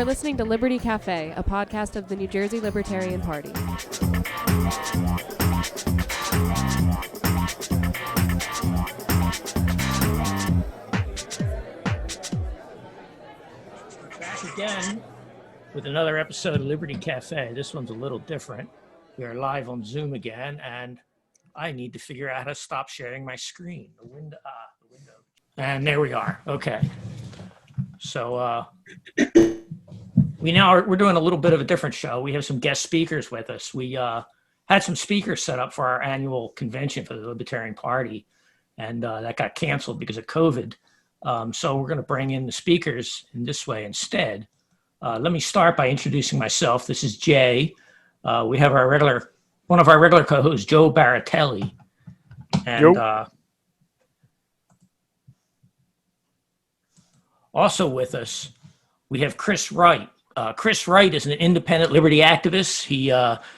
are listening to Liberty Cafe, a podcast of the New Jersey Libertarian Party. Back again with another episode of Liberty Cafe. This one's a little different. We are live on Zoom again, and I need to figure out how to stop sharing my screen. The window. And there we are. Okay. So we're doing a little bit of a different show. We have some guest speakers with us. We had some speakers set up for our annual convention for the Libertarian Party, and that got canceled because of COVID. So we're going to bring in the speakers in this way instead. Let me start by introducing myself. This is Jay. We have one of our regular co-hosts, Joe Baratelli. And also with us, we have Chris Wright. Chris Wright is an independent liberty activist. He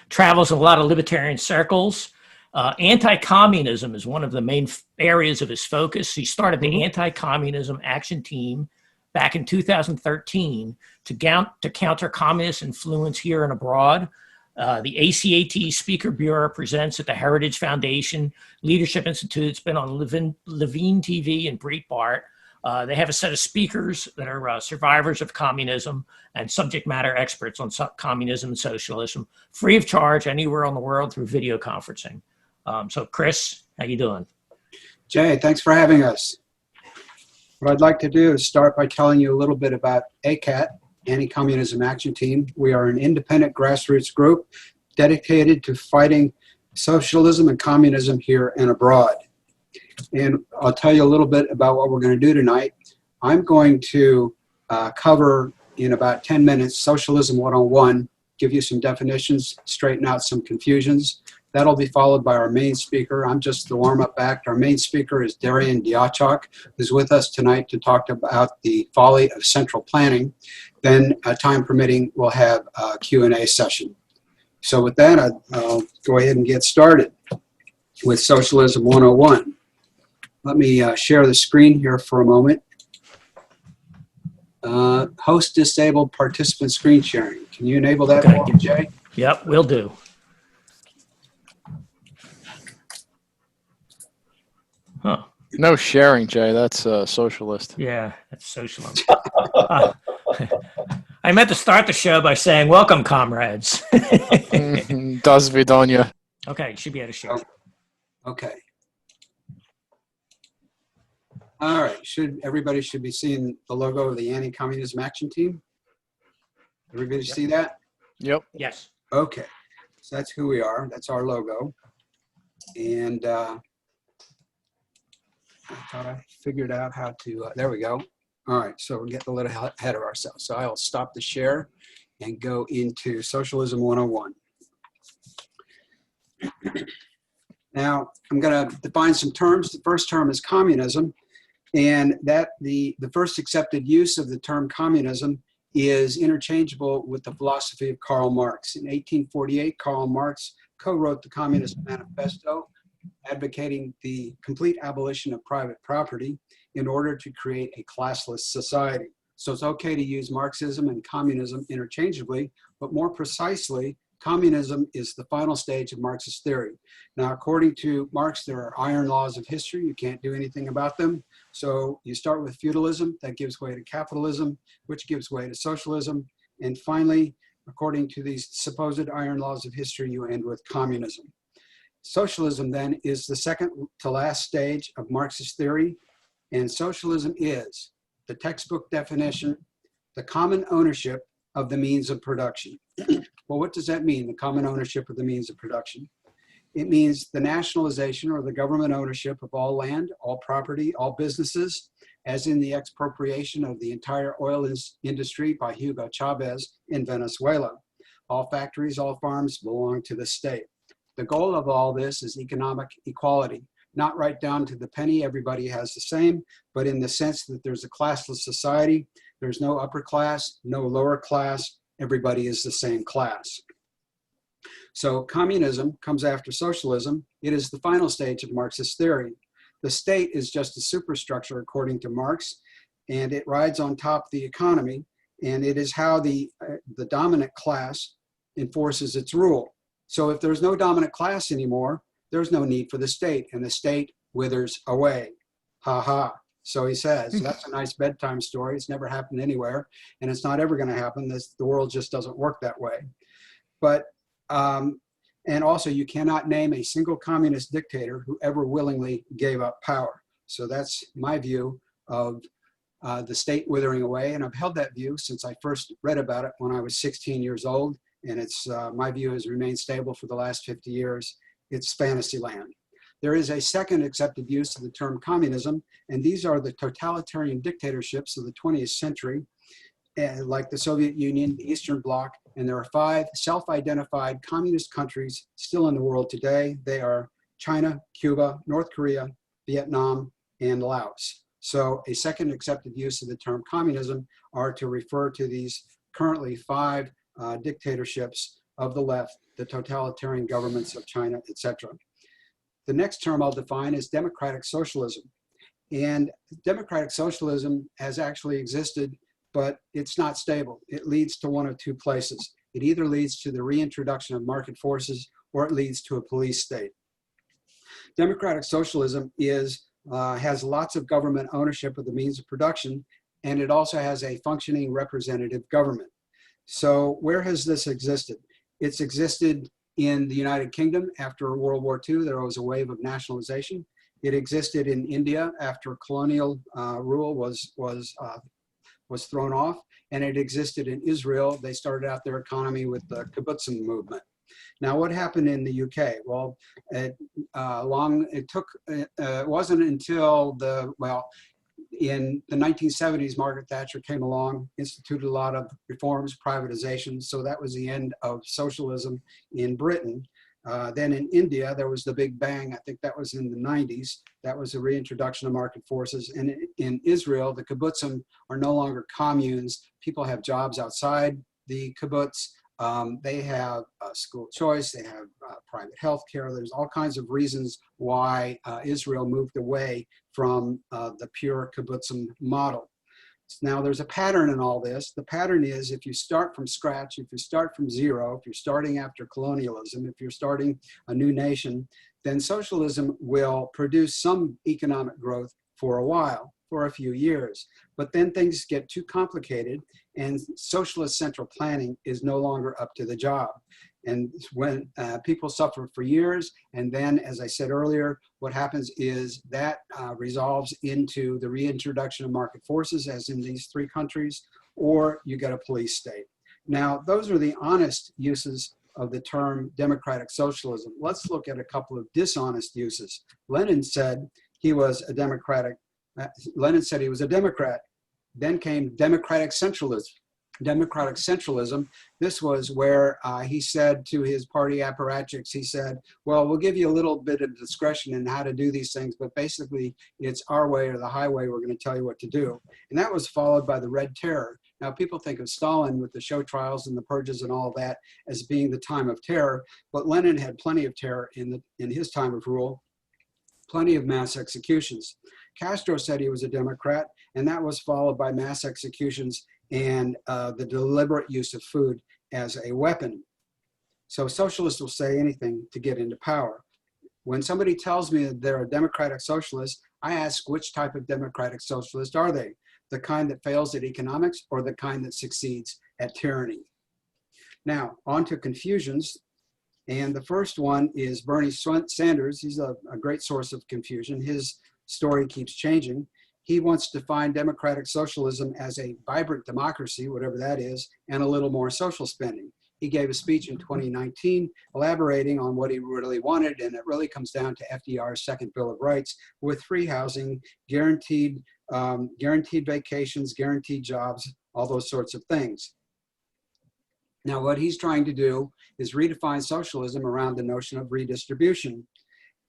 travels in a lot of libertarian circles. Anti-communism is one of the main areas of his focus. He started the Anti-Communism Action Team back in 2013 to counter communist influence here and abroad. The ACAT Speaker Bureau presents at the Heritage Foundation Leadership Institute. It's been on Levine TV and Breitbart. They have a set of speakers that are survivors of communism and subject matter experts on communism and socialism, free of charge anywhere in the world through video conferencing. So Chris, how you doing? Jay, thanks for having us. What I'd like to do is start by telling you a little bit about ACAT, Anti-Communism Action Team. We are an independent grassroots group dedicated to fighting socialism and communism here and abroad. And I'll tell you a little bit about what we're going to do tonight. I'm going to cover in about 10 minutes Socialism 101, give you some definitions, straighten out some confusions. That'll be followed by our main speaker. I'm just the warm-up act. Our main speaker is Darian Diachok, who's with us tonight to talk about the folly of central planning. Then, time permitting, we'll have a Q&A session. So with that, I'll go ahead and get started with Socialism 101. Let me share the screen here for a moment. Host disabled participant screen sharing. Can you enable that for me, Jay? Yep, will do. Huh. No sharing, Jay. That's socialist. Yeah, that's socialism. I meant to start the show by saying, welcome, comrades. Das Vidonia. Okay, you should be able to share. Okay. All right. Everybody should be seeing the logo of the Anti-Communism Action Team? Everybody see that? Yep. Yes. Okay. So that's who we are. That's our logo. And I thought I figured out how to, there we go. All right. So we're getting a little ahead of ourselves. So I'll stop the share and go into Socialism 101. Now, I'm going to define some terms. The first term is communism. And that the first accepted use of the term communism is interchangeable with the philosophy of Karl Marx. In 1848, Karl Marx co-wrote the Communist Manifesto, advocating the complete abolition of private property in order to create a classless society. So it's okay to use Marxism and communism interchangeably, but more precisely, communism is the final stage of Marxist theory. Now, according to Marx, there are iron laws of history. You can't do anything about them. So you start with feudalism, that gives way to capitalism, which gives way to socialism. And finally, according to these supposed iron laws of history, you end with communism. Socialism, then, is the second to last stage of Marxist theory. And socialism is, the textbook definition, the common ownership of the means of production. Well, what does that mean, the common ownership of the means of production? It means the nationalization or the government ownership of all land, all property, all businesses, as in the expropriation of the entire oil industry by Hugo Chavez in Venezuela. All factories, all farms belong to the state. The goal of all this is economic equality, not right down to the penny, everybody has the same, but in the sense that there's a classless society, there's no upper class, no lower class, everybody is the same class. So communism comes after socialism. It is the final stage of Marxist theory. The state is just a superstructure according to Marx, and it rides on top of the economy. and it is how the dominant class enforces its rule. So if there's no dominant class anymore, there's no need for the state, and the state withers away. Ha ha. So he says, that's a nice bedtime story. It's never happened anywhere, and it's not ever going to happen. The world just doesn't work that way. But, and also you cannot name a single communist dictator who ever willingly gave up power. So that's my view of the state withering away. And I've held that view since I first read about it when I was 16 years old. And it's my view has remained stable for the last 50 years. It's fantasy land. There is a second accepted use of the term communism, and these are the totalitarian dictatorships of the 20th century, like the Soviet Union, the Eastern Bloc, and there are 5 self-identified communist countries still in the world today. They are China, Cuba, North Korea, Vietnam, and Laos. So a second accepted use of the term communism are to refer to these currently 5 dictatorships of the left, the totalitarian governments of China, etc. The next term I'll define is democratic socialism. And democratic socialism has actually existed, but it's not stable. It leads to one of 2 places. It either leads to the reintroduction of market forces or it leads to a police state. Democratic socialism has lots of government ownership of the means of production, and it also has a functioning representative government. So where has this existed? It's existed in the United Kingdom after World War II. There was a wave of nationalization. It existed in India after colonial rule was thrown off, and it existed in Israel. They started out their economy with the kibbutzim movement. Now, what happened in the UK? Well, it wasn't until in the 1970s, Margaret Thatcher came along, instituted a lot of reforms, privatization. So that was the end of socialism in Britain. Then in India, there was the Big Bang. I think that was in the 90s. That was the reintroduction of market forces. And in Israel, the kibbutzim are no longer communes. People have jobs outside the kibbutz. They have school choice. They have private health care. There's all kinds of reasons why Israel moved away from the pure kibbutzim model. Now, there's a pattern in all this. The pattern is if you start from scratch, if you start from zero, if you're starting after colonialism, if you're starting a new nation, then socialism will produce some economic growth for a while, for a few years. But then things get too complicated and socialist central planning is no longer up to the job. And when people suffer for years, and then, as I said earlier, what happens is that resolves into the reintroduction of market forces, as in these 3 countries, or you get a police state. Now, those are the honest uses of the term democratic socialism. Let's look at a couple of dishonest uses. Lenin said he was a Democrat. Then came democratic centralism. Democratic centralism, this was where he said to his party apparatchiks, he said, well, we'll give you a little bit of discretion in how to do these things, but basically it's our way or the highway, we're going to tell you what to do. And that was followed by the Red Terror. Now, people think of Stalin with the show trials and the purges and all of that as being the time of terror, but Lenin had plenty of terror in his time of rule, plenty of mass executions. Castro said he was a Democrat, and that was followed by mass executions and the deliberate use of food as a weapon. So socialists will say anything to get into power. When somebody tells me that they're a democratic socialist, I ask which type of democratic socialist are they? The kind that fails at economics or the kind that succeeds at tyranny? Now, on to confusions. And the first one is Bernie Sanders. He's a great source of confusion. His story keeps changing. He wants to define democratic socialism as a vibrant democracy, whatever that is, and a little more social spending. He gave a speech in 2019 elaborating on what he really wanted, and it really comes down to FDR's second Bill of Rights with free housing, guaranteed vacations, guaranteed jobs, all those sorts of things. Now, what he's trying to do is redefine socialism around the notion of redistribution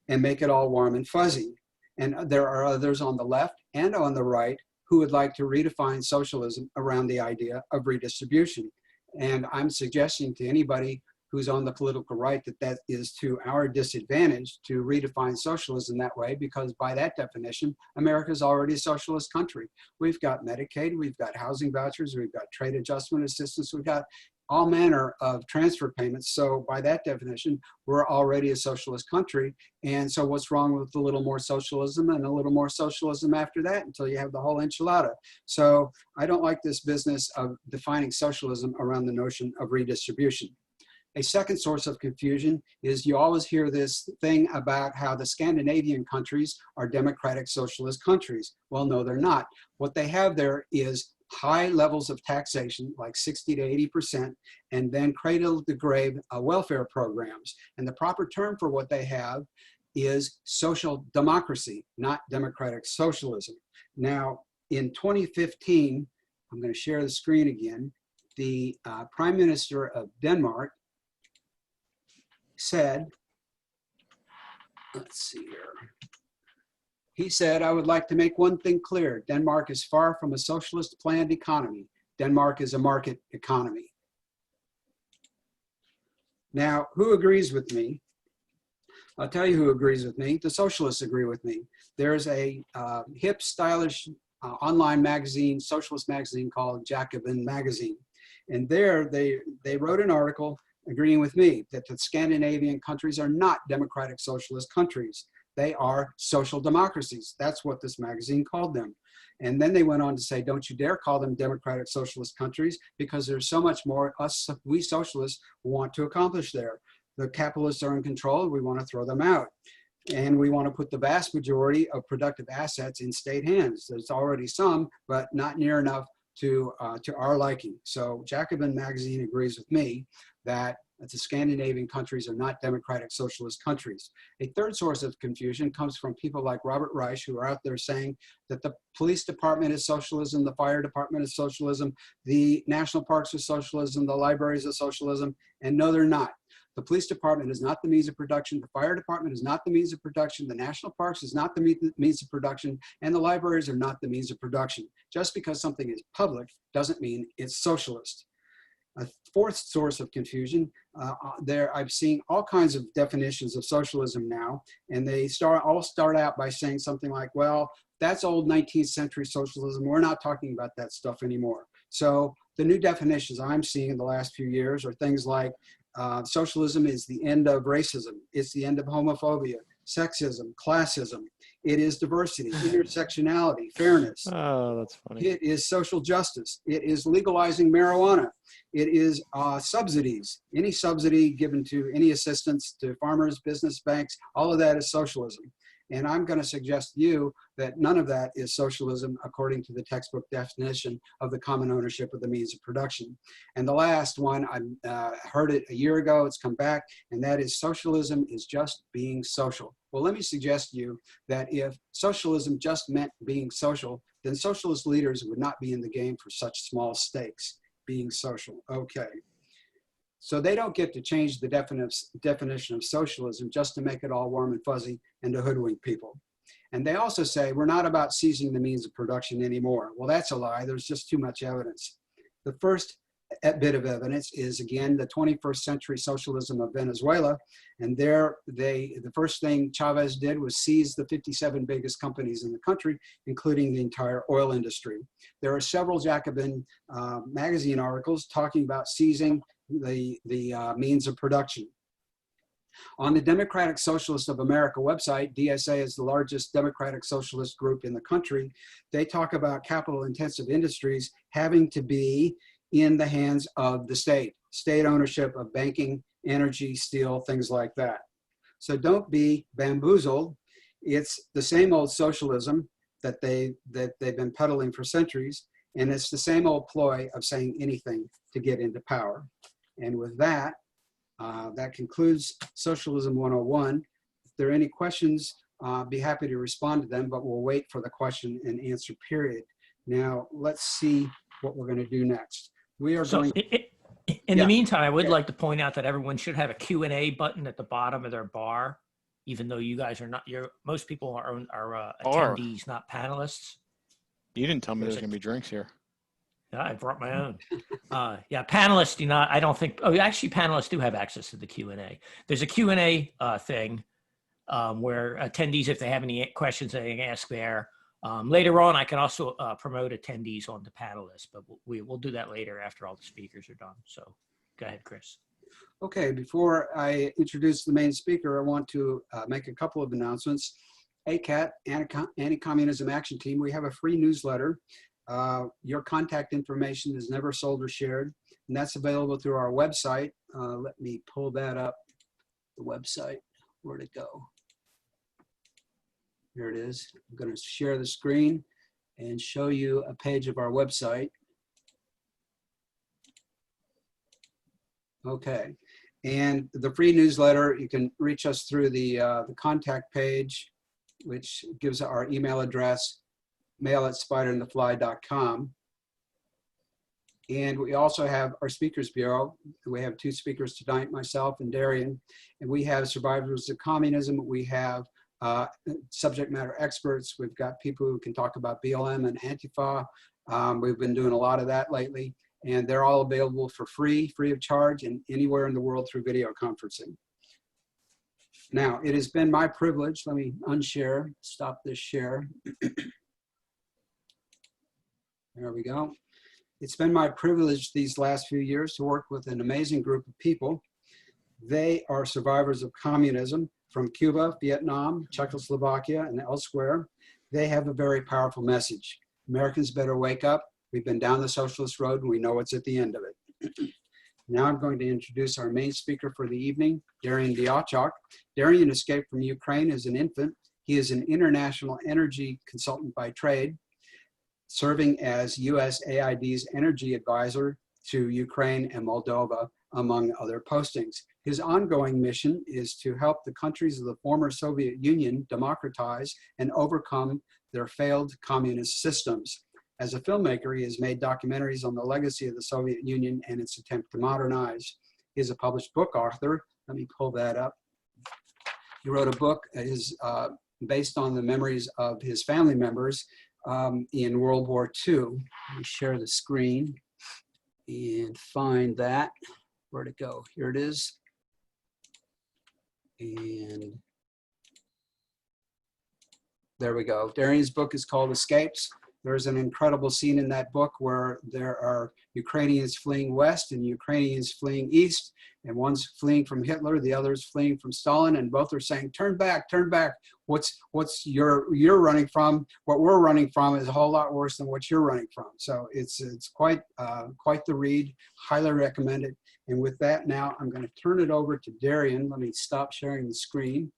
and make it all warm and fuzzy. And there are others on the left and on the right who would like to redefine socialism around the idea of redistribution. And I'm suggesting to anybody who's on the political right that is to our disadvantage to redefine socialism that way, because by that definition, America is already a socialist country. We've got Medicaid, we've got housing vouchers, we've got trade adjustment assistance, we've got all manner of transfer payments. So by that definition, we're already a socialist country. And so what's wrong with a little more socialism and a little more socialism after that until you have the whole enchilada? So I don't like this business of defining socialism around the notion of redistribution. A second source of confusion is you always hear this thing about how the Scandinavian countries are democratic socialist countries. Well, no, they're not. What they have there is high levels of taxation, like 60 to 80%, and then cradle to grave welfare programs. And the proper term for what they have is social democracy, not democratic socialism. Now, in 2015, I'm going to share the screen again, the Prime Minister of Denmark said, let's see here. He said, I would like to make one thing clear. Denmark is far from a socialist planned economy. Denmark is a market economy. Now, who agrees with me? I'll tell you who agrees with me. The socialists agree with me. There's a hip, stylish online magazine, socialist magazine called Jacobin Magazine. And there they wrote an article agreeing with me that the Scandinavian countries are not democratic socialist countries. They are social democracies. That's what this magazine called them. And then they went on to say, don't you dare call them democratic socialist countries, because there's so much more we socialists want to accomplish there. The capitalists are in control. We want to throw them out. And we want to put the vast majority of productive assets in state hands. There's already some, but not near enough to our liking. So Jacobin Magazine agrees with me that the Scandinavian countries are not democratic socialist countries. A third source of confusion comes from people like Robert Reich, who are out there saying that the police department is socialism, the fire department is socialism, the national parks are socialism, the libraries are socialism, and no, they're not. The police department is not the means of production, the fire department is not the means of production, the national parks is not the means of production, and the libraries are not the means of production. Just because something is public doesn't mean it's socialist. A fourth source of confusion, I'm seeing all kinds of definitions of socialism now, and they all start out by saying something like, well, that's old 19th century socialism. We're not talking about that stuff anymore. So the new definitions I'm seeing in the last few years are things like socialism is the end of racism. It's the end of homophobia, sexism, classism. It is diversity, intersectionality, fairness. Oh, that's funny. It is social justice. It is legalizing marijuana. It is subsidies. Any subsidy given to any assistance to farmers, business, banks, all of that is socialism. And I'm going to suggest to you that none of that is socialism according to the textbook definition of the common ownership of the means of production. And the last one, I heard it a year ago, it's come back, and that is socialism is just being social. Well, let me suggest to you that if socialism just meant being social, then socialist leaders would not be in the game for such small stakes, being social. Okay. So they don't get to change the definition of socialism just to make it all warm and fuzzy and to hoodwink people. And they also say we're not about seizing the means of production anymore. Well, that's a lie. There's just too much evidence. The first bit of evidence is, again, the 21st century socialism of Venezuela. And there, the first thing Chavez did was seize the 57 biggest companies in the country, including the entire oil industry. There are several Jacobin magazine articles talking about seizing the means of production. On the Democratic Socialist of America website, DSA is the largest democratic socialist group in the country. They talk about capital-intensive industries having to be in the hands of the state ownership of banking, energy, steel, things like that. So don't be bamboozled. It's the same old socialism that they've been peddling for centuries, and it's the same old ploy of saying anything to get into power. And with that, that concludes Socialism 101. If there are any questions, I'll be happy to respond to them, but we'll wait for the question and answer period. Now, let's see what we're going to do next. We are going. In the meantime, I would like to point out that everyone should have a Q&A button at the bottom of their bar, even though you guys are not. Most people are attendees, not panelists. You didn't tell me there's going to be drinks here. I brought my own. Yeah, panelists do not. I don't think. Oh, actually, panelists do have access to the Q&A. There's a Q&A thing where attendees, if they have any questions, they can ask there. Later on, I can also promote attendees onto panelists, but we'll do that later after all the speakers are done. So go ahead, Chris. Okay, before I introduce the main speaker, I want to make a couple of announcements. ACAT, Anti-Communism Action Team, we have a free newsletter. Your contact information is never sold or shared, and that's available through our website. Let me pull that up, the website. Where'd it go? Here it is. I'm going to share the screen and show you a page of our website. Okay, and the free newsletter, you can reach us through the contact page, which gives our email address, mail@spiderandthefly.com. And we also have our speakers bureau. We have 2 speakers tonight, myself and Darian, and we have survivors of communism. We have subject matter experts. We've got people who can talk about BLM and Antifa. We've been doing a lot of that lately, and they're all available for free of charge, and anywhere in the world through video conferencing. Now, it has been my privilege. Let me unshare, stop this share. There we go. It's been my privilege these last few years to work with an amazing group of people. They are survivors of communism from Cuba, Vietnam, Czechoslovakia, and elsewhere. They have a very powerful message. Americans better wake up. We've been down the socialist road and we know what's at the end of it. Now I'm going to introduce our main speaker for the evening, Darian Diachok. Darian escaped from Ukraine as an infant. He is an international energy consultant by trade, serving as USAID's energy advisor to Ukraine and Moldova, among other postings. His ongoing mission is to help the countries of the former Soviet Union democratize and overcome their failed communist systems. As a filmmaker, he has made documentaries on the legacy of the Soviet Union and its attempt to modernize. He is a published book author. Let me pull that up. He wrote a book based on the memories of his family members in World War II. Let me share the screen and find that. Where'd it go? Here it is. And there we go. Darian's book is called Escapes. There's an incredible scene in that book where there are Ukrainians fleeing west and Ukrainians fleeing east, and one's fleeing from Hitler, the other's fleeing from Stalin, and both are saying, turn back, turn back. What's you're running from? What we're running from is a whole lot worse than what you're running from. So it's quite the read. Highly recommend it. And with that, now I'm going to turn it over to Darian. Let me stop sharing the screen.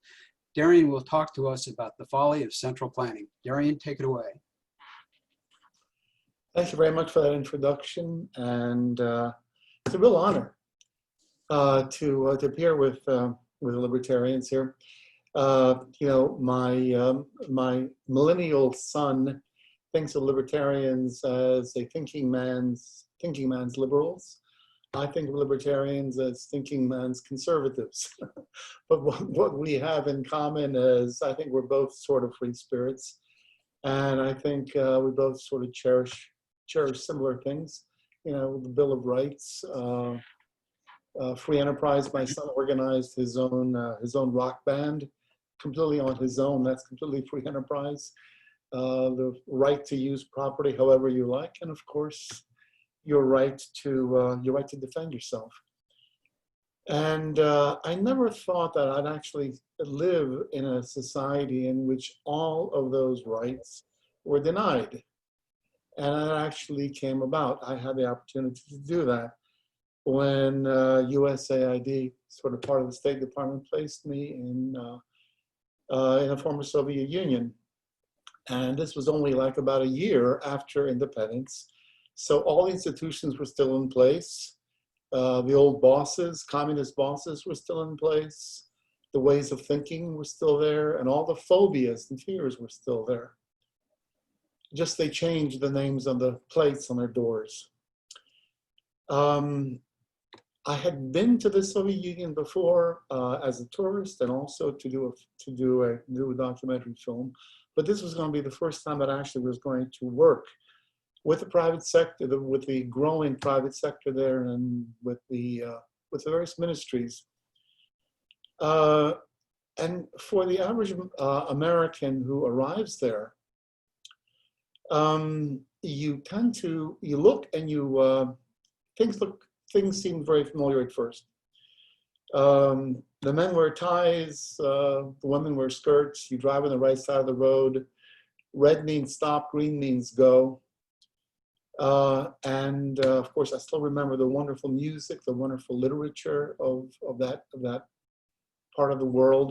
Darian will talk to us about the folly of central planning. Darian, take it away. Thank you very much for that introduction, and it's a real honor to appear with the libertarians here. My millennial son thinks of libertarians as a thinking man's liberals. I think of libertarians as thinking man's conservatives. But what we have in common is I think we're both sort of free spirits, and I think we both sort of cherish similar things. The Bill of Rights, free enterprise. My son organized his own rock band completely on his own. That's completely free enterprise. The right to use property however you like, and of course, your right to defend yourself. And I never thought that I'd actually live in a society in which all of those rights were denied. And it actually came about. I had the opportunity to do that when USAID, sort of part of the State Department, placed me in a former Soviet Union. And this was only like about a year after independence. So all the institutions were still in place. The old bosses, communist bosses, were still in place. The ways of thinking were still there, and all the phobias and fears were still there. Just they changed the names on the plates on their doors. I had been to the Soviet Union before as a tourist, and also to do a documentary film. But this was going to be the first time that I actually was going to work with the private sector, with the growing private sector there, and with the various ministries. And for the average American who arrives there, you look and things seem very familiar at first. The men wear ties, the women wear skirts, you drive on the right side of the road. Red means stop, green means go. And of course, I still remember the wonderful music, the wonderful literature of that part of the world,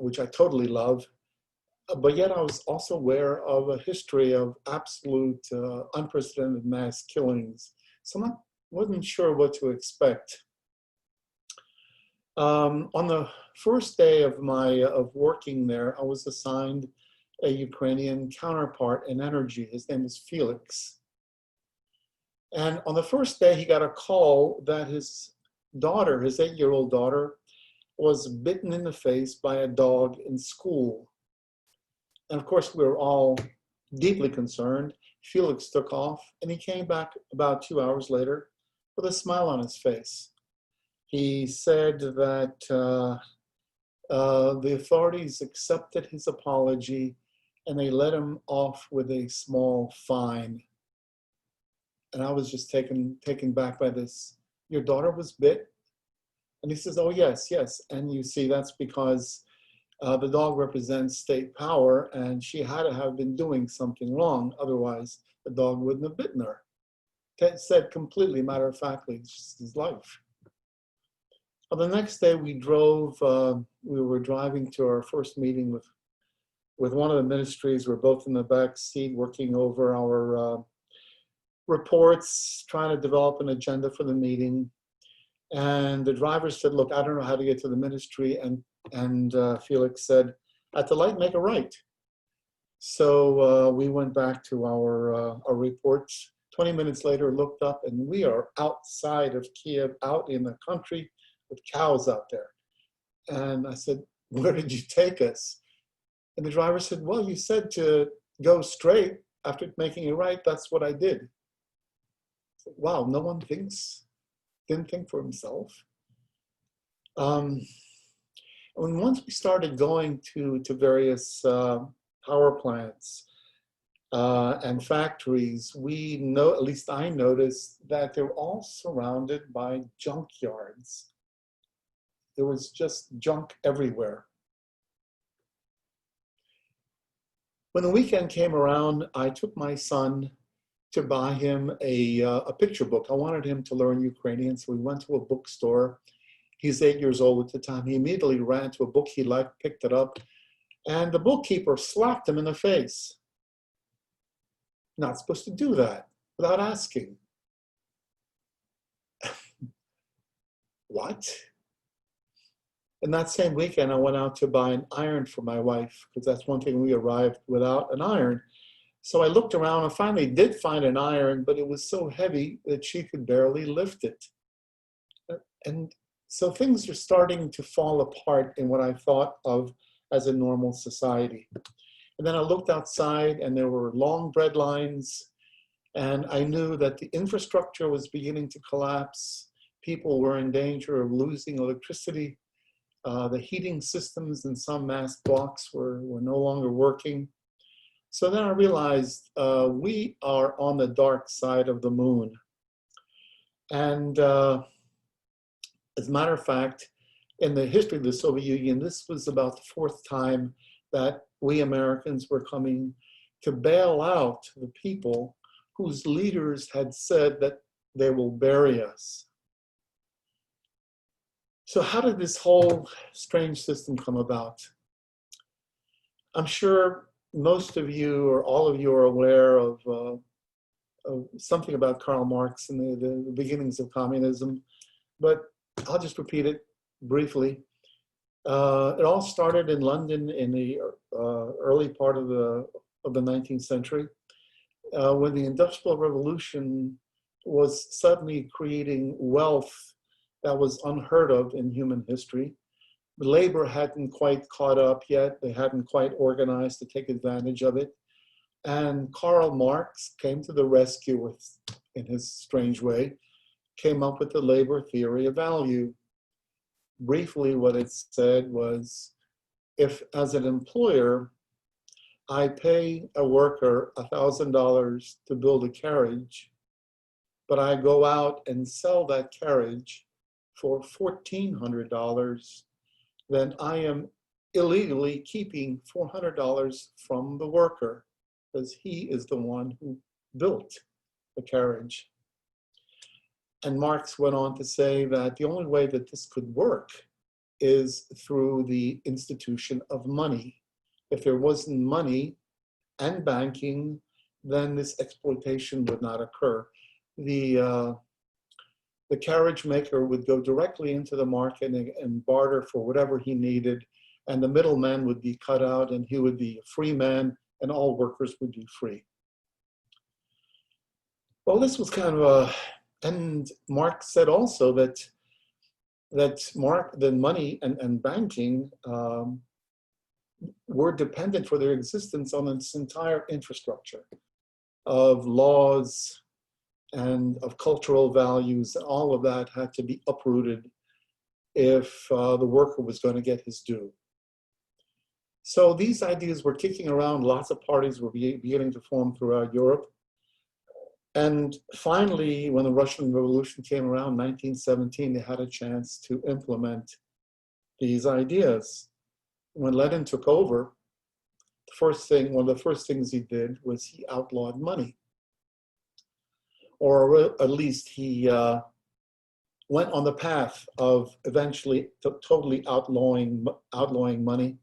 which I totally love. But yet I was also aware of a history of absolute unprecedented mass killings. So I wasn't sure what to expect. On the first day of working there, I was assigned a Ukrainian counterpart in energy. His name is Felix. And on the first day, he got a call that his daughter, his 8-year-old daughter, was bitten in the face by a dog in school. And of course, we were all deeply concerned. Felix took off, and he came back about 2 hours later with a smile on his face. He said that the authorities accepted his apology, and they let him off with a small fine. And I was just taken back by this. Your daughter was bit? And he says, oh, yes. And you see, that's because the dog represents state power, and she had to have been doing something wrong. Otherwise, the dog wouldn't have bitten her. Ted said completely matter-of-factly, it's just his life. Well, the next day we were driving to our first meeting with one of the ministries. We're both in the back seat working over our reports, trying to develop an agenda for the meeting. And the driver said, look, I don't know how to get to the ministry. And Felix said, at the light, make a right. So we went back to our reports. 20 minutes later, looked up, and we are outside of Kiev, out in the country with cows out there. And I said, where did you take us? And the driver said, well, you said to go straight after making a right. That's what I did. I said, wow, no one didn't think for himself. When once we started going to various power plants and factories, at least I noticed that they're all surrounded by junkyards. There was just junk everywhere. When the weekend came around, I took my son to buy him a picture book. I wanted him to learn Ukrainian, so we went to a bookstore. He's 8 years old at the time. He immediately ran to a book he liked, picked it up, and the bookkeeper slapped him in the face. Not supposed to do that without asking. What? And that same weekend, I went out to buy an iron for my wife, because that's one thing we arrived without, an iron. So I looked around and finally did find an iron, but it was so heavy that she could barely lift it. And so things are starting to fall apart in what I thought of as a normal society. And then I looked outside, and there were long bread lines, and I knew that the infrastructure was beginning to collapse. People were in danger of losing electricity. The heating systems in some mass blocks were no longer working. So then I realized we are on the dark side of the moon. And as a matter of fact, in the history of the Soviet Union, this was about the 4th time that we Americans were coming to bail out the people whose leaders had said that they will bury us. So how did this whole strange system come about? I'm sure most of you or all of you are aware of something about Karl Marx and the beginnings of communism, but I'll just repeat it briefly. It all started in London in the early part of the 19th century, when the Industrial Revolution was suddenly creating wealth that was unheard of in human history. Labor hadn't quite caught up yet. They hadn't quite organized to take advantage of it. And Karl Marx came to the rescue with, in his strange way, came up with the labor theory of value. Briefly, what it said was, if as an employer, I pay a worker $1,000 to build a carriage, but I go out and sell that carriage for $1,400, then I am illegally keeping $400 from the worker, because he is the one who built the carriage. And Marx went on to say that the only way that this could work is through the institution of money. If there wasn't money and banking, then this exploitation would not occur. The carriage maker would go directly into the market and barter for whatever he needed, and the middleman would be cut out, and he would be a free man, and all workers would be free. Well, this was kind of and Marx said also that money and banking were dependent for their existence on this entire infrastructure of laws and of cultural values, and all of that had to be uprooted if the worker was going to get his due. So these ideas were kicking around. Lots of parties were beginning to form throughout Europe. And finally, when the Russian Revolution came around, 1917, they had a chance to implement these ideas. When Lenin took over, one of the first things he did was he outlawed money. Or at least he went on the path of eventually totally outlawing money,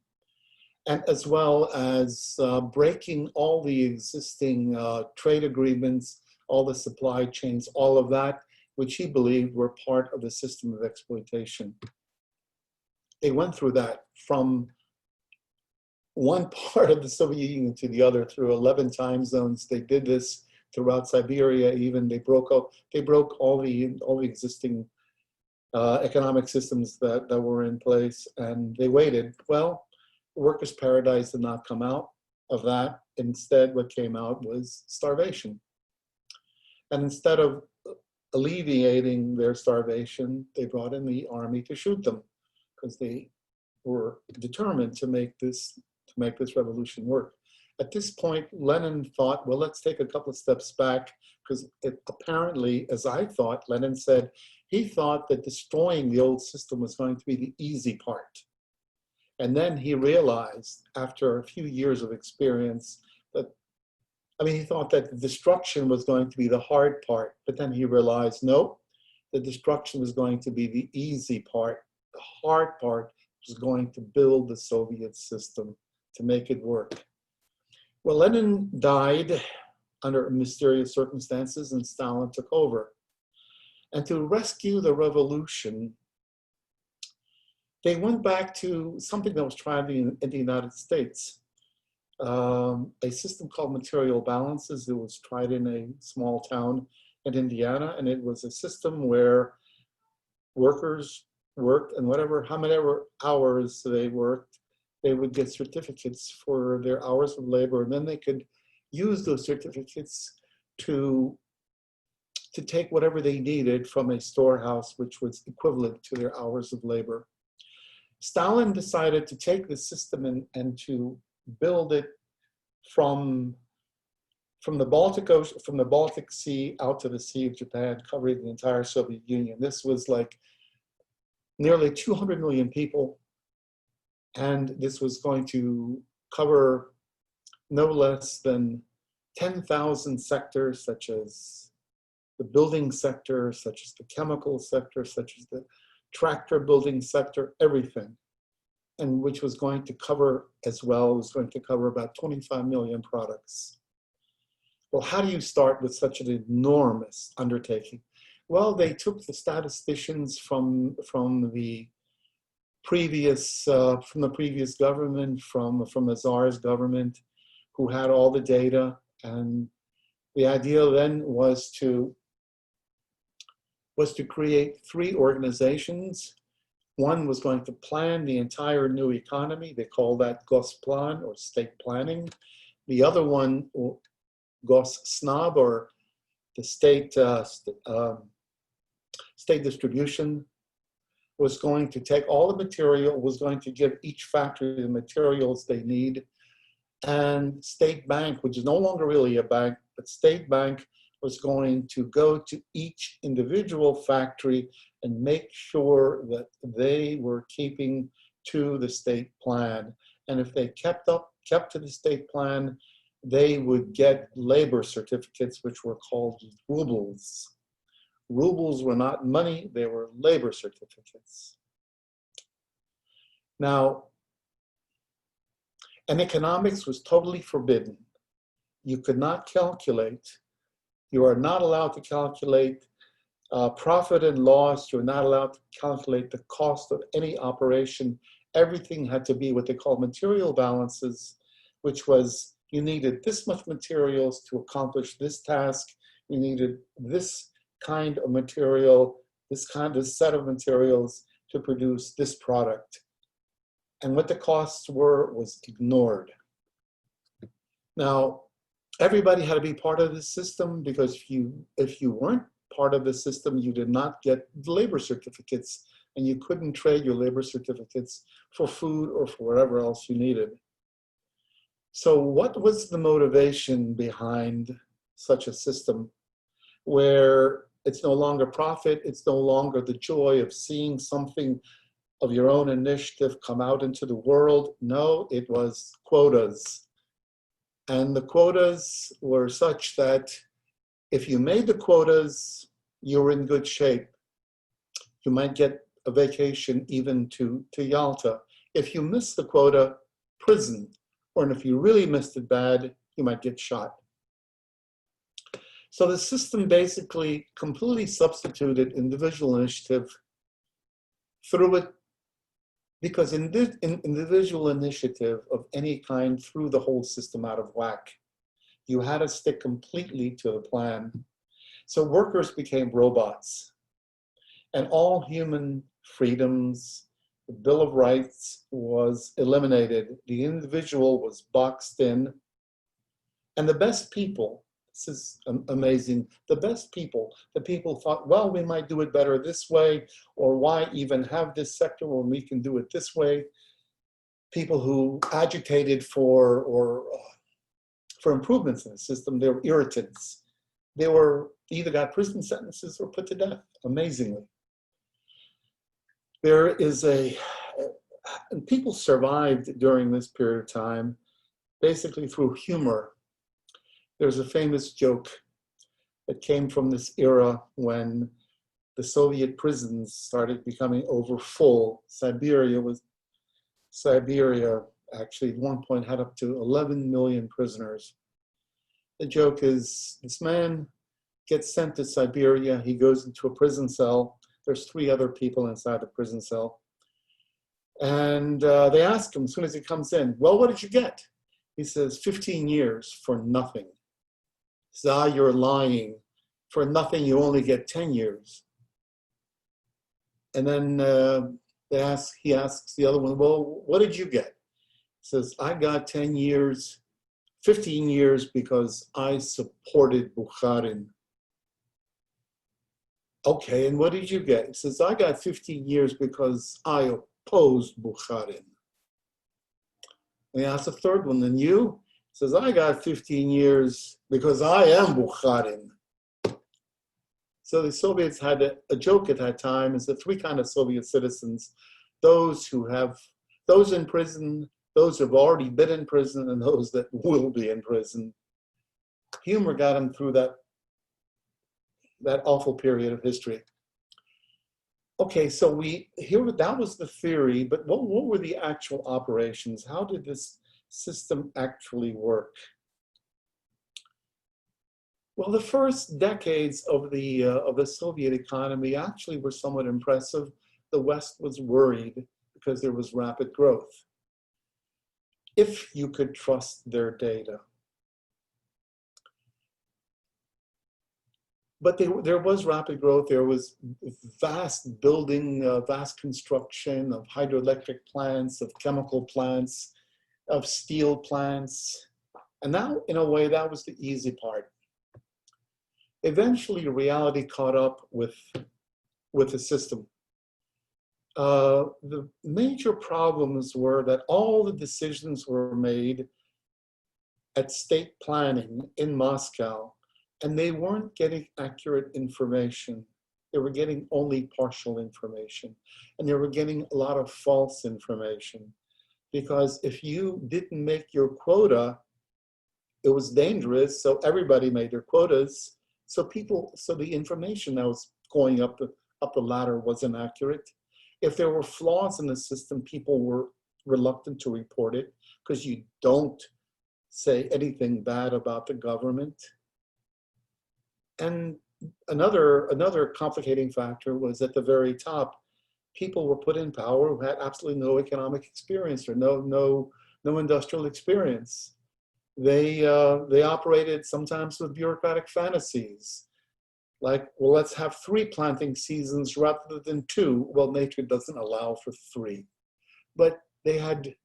and as well as breaking all the existing trade agreements, all the supply chains, all of that, which he believed were part of the system of exploitation. They went through that from one part of the Soviet Union to the other through 11 time zones. They did this throughout Siberia even. They broke all the existing economic systems that were in place, and they waited. Well, workers' paradise did not come out of that. Instead, what came out was starvation. And instead of alleviating their starvation, they brought in the army to shoot them, because they were determined to make this revolution work. At this point, Lenin thought, well, let's take a couple of steps back, because apparently, as I thought, Lenin said, he thought that destroying the old system was going to be the easy part. And then he realized, after a few years of experience, he thought that the destruction was going to be the hard part, but then he realized, no, the destruction was going to be the easy part. The hard part was going to build the Soviet system to make it work. Well, Lenin died under mysterious circumstances, and Stalin took over. And to rescue the revolution, they went back to something that was tried in the United States. A system called material balances. It was tried in a small town in Indiana, and it was a system where workers worked, and how many hours they worked, they would get certificates for their hours of labor, and then they could use those certificates to take whatever they needed from a storehouse, which was equivalent to their hours of labor. Stalin decided to take the system and to build it from the Baltic Ocean, from the Baltic Sea out to the Sea of Japan, covering the entire Soviet Union. This was like nearly 200 million people, and this was going to cover no less than 10,000 sectors, such as the building sector, such as the chemical sector, such as the tractor building sector, everything. And which was going to cover as well, was going to cover about 25 million products. Well, how do you start with such an enormous undertaking? Well, they took the statisticians from the previous government, from the Tsar's government, who had all the data, and the idea then was to create 3 organizations. One was going to plan the entire new economy. They call that Gosplan, or state planning. The other one, Gossnob, or the state distribution, was going to take all the material, was going to give each factory the materials they need. And State Bank, which is no longer really a bank, but State Bank was going to go to each individual factory and make sure that they were keeping to the state plan. And if they kept to the state plan, they would get labor certificates, which were called rubles. Rubles were not money, they were labor certificates. Now, and economics was totally forbidden. You could not calculate. You are not allowed to calculate profit and loss. You're not allowed to calculate the cost of any operation. Everything had to be what they call material balances, which was you needed this much materials to accomplish this task. You needed this kind of material, this set of materials to produce this product. And what the costs were was ignored. Now, everybody had to be part of the system, because if you weren't part of the system, you did not get labor certificates, and you couldn't trade your labor certificates for food or for whatever else you needed. So what was the motivation behind such a system where it's no longer profit, it's no longer the joy of seeing something of your own initiative come out into the world? No, it was quotas. And the quotas were such that if you made the quotas, you were in good shape. You might get a vacation even to Yalta. If you missed the quota, prison. Or if you really missed it bad, you might get shot. So the system basically completely substituted individual initiative, threw it, because individual initiative of any kind threw the whole system out of whack. You had to stick completely to the plan. So workers became robots, and all human freedoms, the Bill of Rights was eliminated. The individual was boxed in, and the best people, this is amazing, the best people, the people thought, well, we might do it better this way, or why even have this sector when we can do it this way? People who agitated for improvements in the system, they were irritants. They were either got prison sentences or put to death, amazingly. There is and people survived during this period of time, basically through humor. There's a famous joke that came from this era when the Soviet prisons started becoming overfull. Siberia actually at one point had up to 11 million prisoners. The joke is, this man gets sent to Siberia, he goes into a prison cell, there's 3 other people inside the prison cell. And they ask him as soon as he comes in, well, what did you get? He says, 15 years for nothing. He says, you're lying. For nothing, you only get 10 years. And then he asks the other one, well, what did you get? He says, I got 10 years, 15 years because I supported Bukharin. Okay, and what did you get? He says, I got 15 years because I opposed Bukharin. And he asks a third one, and you? He says, I got 15 years because I am Bukharin. So the Soviets had a joke at that time, is the 3 kinds of Soviet citizens: those in prison, those who have already been in prison, and those that will be in prison. Humor got them through that awful period of history. Okay, so that was the theory, but what were the actual operations? How did this system actually work? Well, the first decades of the Soviet economy actually were somewhat impressive. The West was worried because there was rapid growth, if you could trust their data. But there was rapid growth. There was vast building, vast construction of hydroelectric plants, of chemical plants, of steel plants. And that, in a way, that was the easy part. Eventually, reality caught up with the system. The major problems were that all the decisions were made at state planning in Moscow, and they weren't getting accurate information. They were getting only partial information, and they were getting a lot of false information. Because if you didn't make your quota, it was dangerous, so everybody made their quotas. So the information that was going up the ladder wasn't accurate. If there were flaws in the system, people were reluctant to report it because you don't say anything bad about the government. And another complicating factor was at the very top, people were put in power who had absolutely no economic experience or no industrial experience. They operated sometimes with bureaucratic fantasies, like, well, let's have 3 planting seasons rather than 2. Well, nature doesn't allow for 3, but they had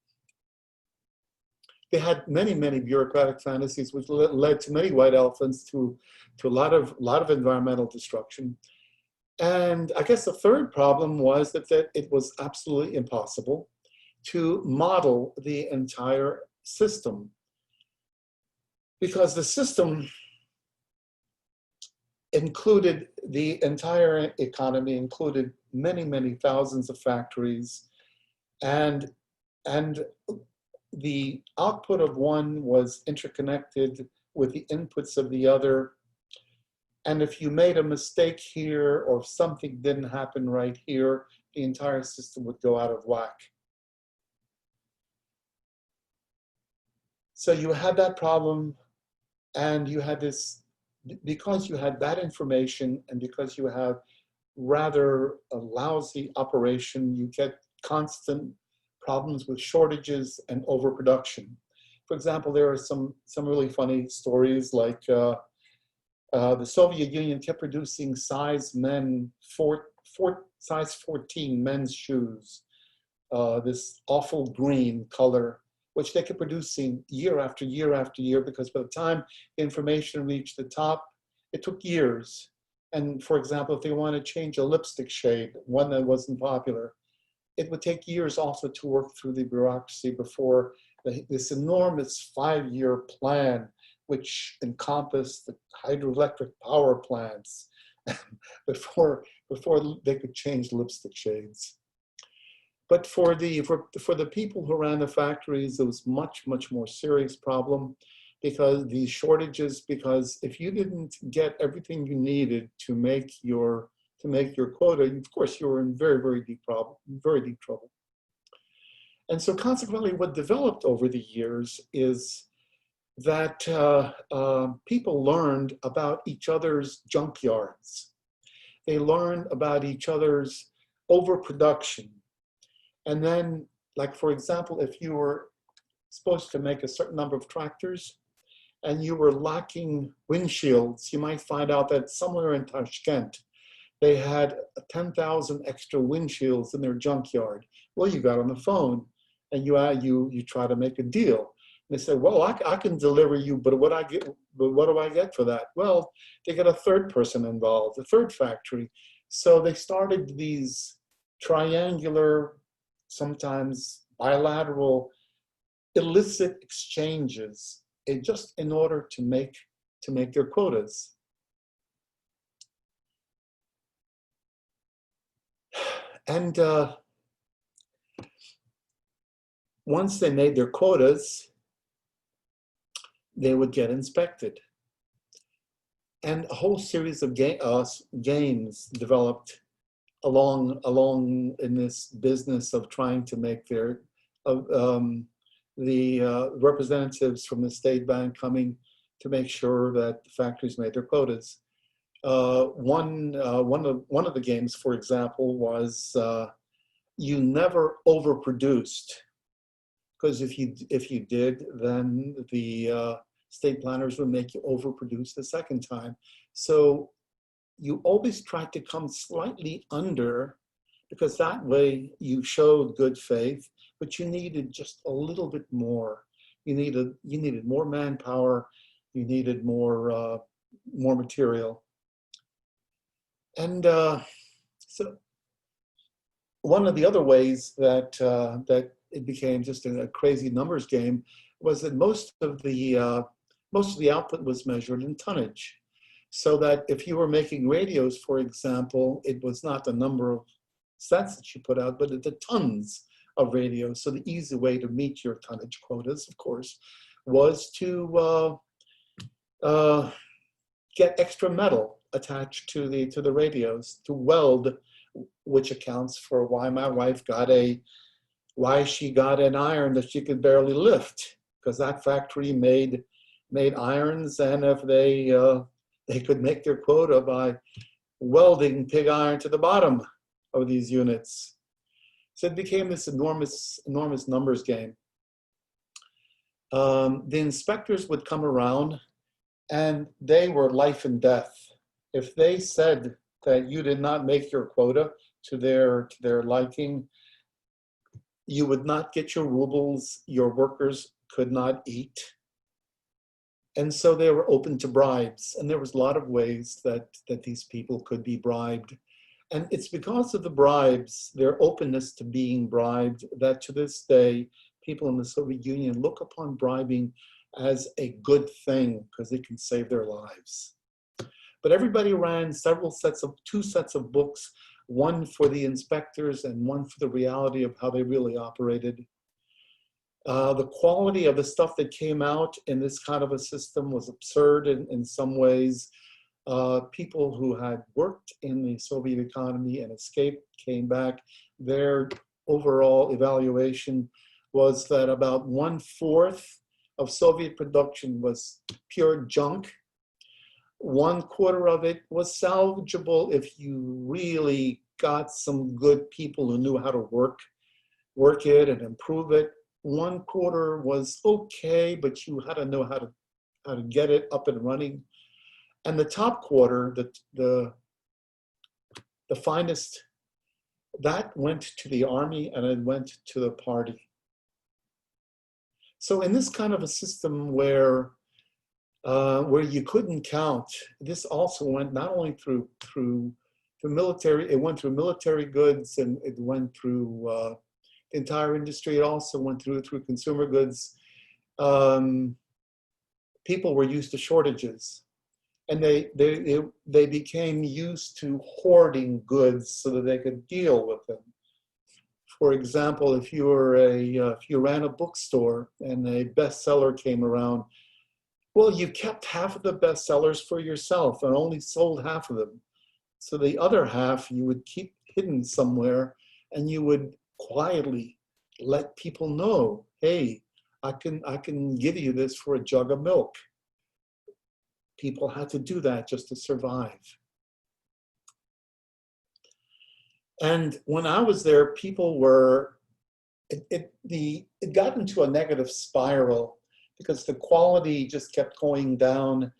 many bureaucratic fantasies, which led to many white elephants, to a lot of environmental destruction. And I guess the third problem was that it was absolutely impossible to model the entire system, because the system included the entire economy, included many thousands of factories, and the output of one was interconnected with the inputs of the other. And if you made a mistake here, or if something didn't happen right here, the entire system would go out of whack. So you had that problem, and you had this, because you had that information, and because you have rather a lousy operation, you get constant problems with shortages and overproduction. For example, there are some really funny stories, like the Soviet Union kept producing size 14 men's shoes, this awful green color, which they kept producing year after year after year, because by the time information reached the top, it took years. And for example, if they want to change a lipstick shade, one that wasn't popular, it would take years also to work through the bureaucracy before this enormous 5-year plan, which encompassed the hydroelectric power plants, before they could change lipstick shades. But for the people who ran the factories, it was much more serious problem, because these shortages. Because if you didn't get everything you needed to make your quota, of course you were in very deep trouble. And so consequently, what developed over the years is that people learned about each other's junkyards. They learned about each other's overproduction. And then, like, for example, if you were supposed to make a certain number of tractors and you were lacking windshields, you might find out that somewhere in Tashkent, they had 10,000 extra windshields in their junkyard. Well, you got on the phone and you try to make a deal. And they said, well, I can deliver you, but what do I get for that? Well, they get a third person involved, a third factory. So they started these triangular, sometimes bilateral, illicit exchanges, just in order to make their quotas. And once they made their quotas, they would get inspected. And a whole series of games developed along in this business of trying to make the representatives from the state bank coming to make sure that the factories made their quotas. One of the games, for example, was you never overproduced, because if you did, then the state planners would make you overproduce the second time. So you always tried to come slightly under, because that way you showed good faith, but you needed just a little bit more. You needed more manpower. You needed more material. And so one of the other ways that it became just a crazy numbers game was that most of the output was measured in tonnage. So that if you were making radios, for example, it was not the number of sets that you put out, but the tons of radios. So the easy way to meet your tonnage quotas, of course, was to get extra metal attached to the radios, to weld, which accounts for why my wife why she got an iron that she could barely lift, because that factory made irons, and if they could make their quota by welding pig iron to the bottom of these units. So it became this enormous numbers game. The inspectors would come around, and they were life and death. If they said that you did not make your quota to their liking, you would not get your rubles, your workers could not eat. And so they were open to bribes. And there was a lot of ways that these people could be bribed. And it's because of the bribes, their openness to being bribed, that to this day, people in the Soviet Union look upon bribing as a good thing because it can save their lives. But everybody ran two sets of books, one for the inspectors and one for the reality of how they really operated. The quality of the stuff that came out in this kind of a system was absurd in some ways. People who had worked in the Soviet economy and escaped came back. Their overall evaluation was that about 1/4 of Soviet production was pure junk. 1/4 of it was salvageable if you really got some good people who knew how to work it and improve it. 1/4 was okay, but you had to know how to get it up and running. And the top quarter, the finest, that went to the army and it went to the party. So in this kind of a system where you couldn't count, this also went not only through the military, it went through military goods, and it went through the entire industry. It also went through consumer goods. People were used to shortages, and they became used to hoarding goods so that they could deal with them. For example, if you ran a bookstore and a bestseller came around, well, you kept half of the bestsellers for yourself and only sold half of them. So the other half you would keep hidden somewhere, and you would quietly let people know, hey, I can give you this for a jug of milk. People had to do that just to survive. And when I was there, people were, it got into a negative spiral because the quality just kept going down.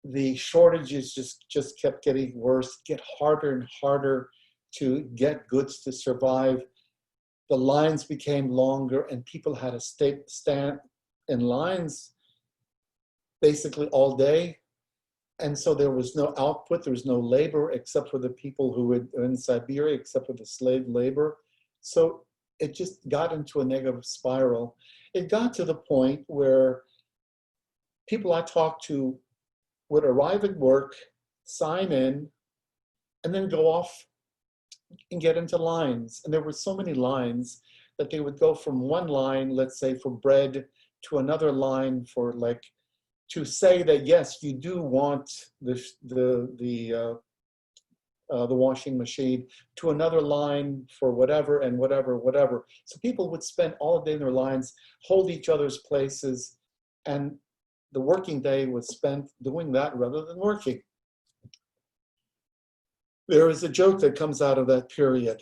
The shortages just kept getting worse, get harder and harder to get goods to survive. The lines became longer, and people had to stand in lines basically all day. And so there was no output, there was no labor except for the people who were in Siberia, except for the slave labor. So it just got into a negative spiral. It got to the point where people I talked to would arrive at work, sign in, and then go off and get into lines. And there were so many lines that they would go from one line, let's say for bread, to another line for to say that yes, you do want the washing machine, to another line for whatever and whatever. So people would spend all day in their lines, hold each other's places, and the working day was spent doing that rather than working. There is a joke that comes out of that period.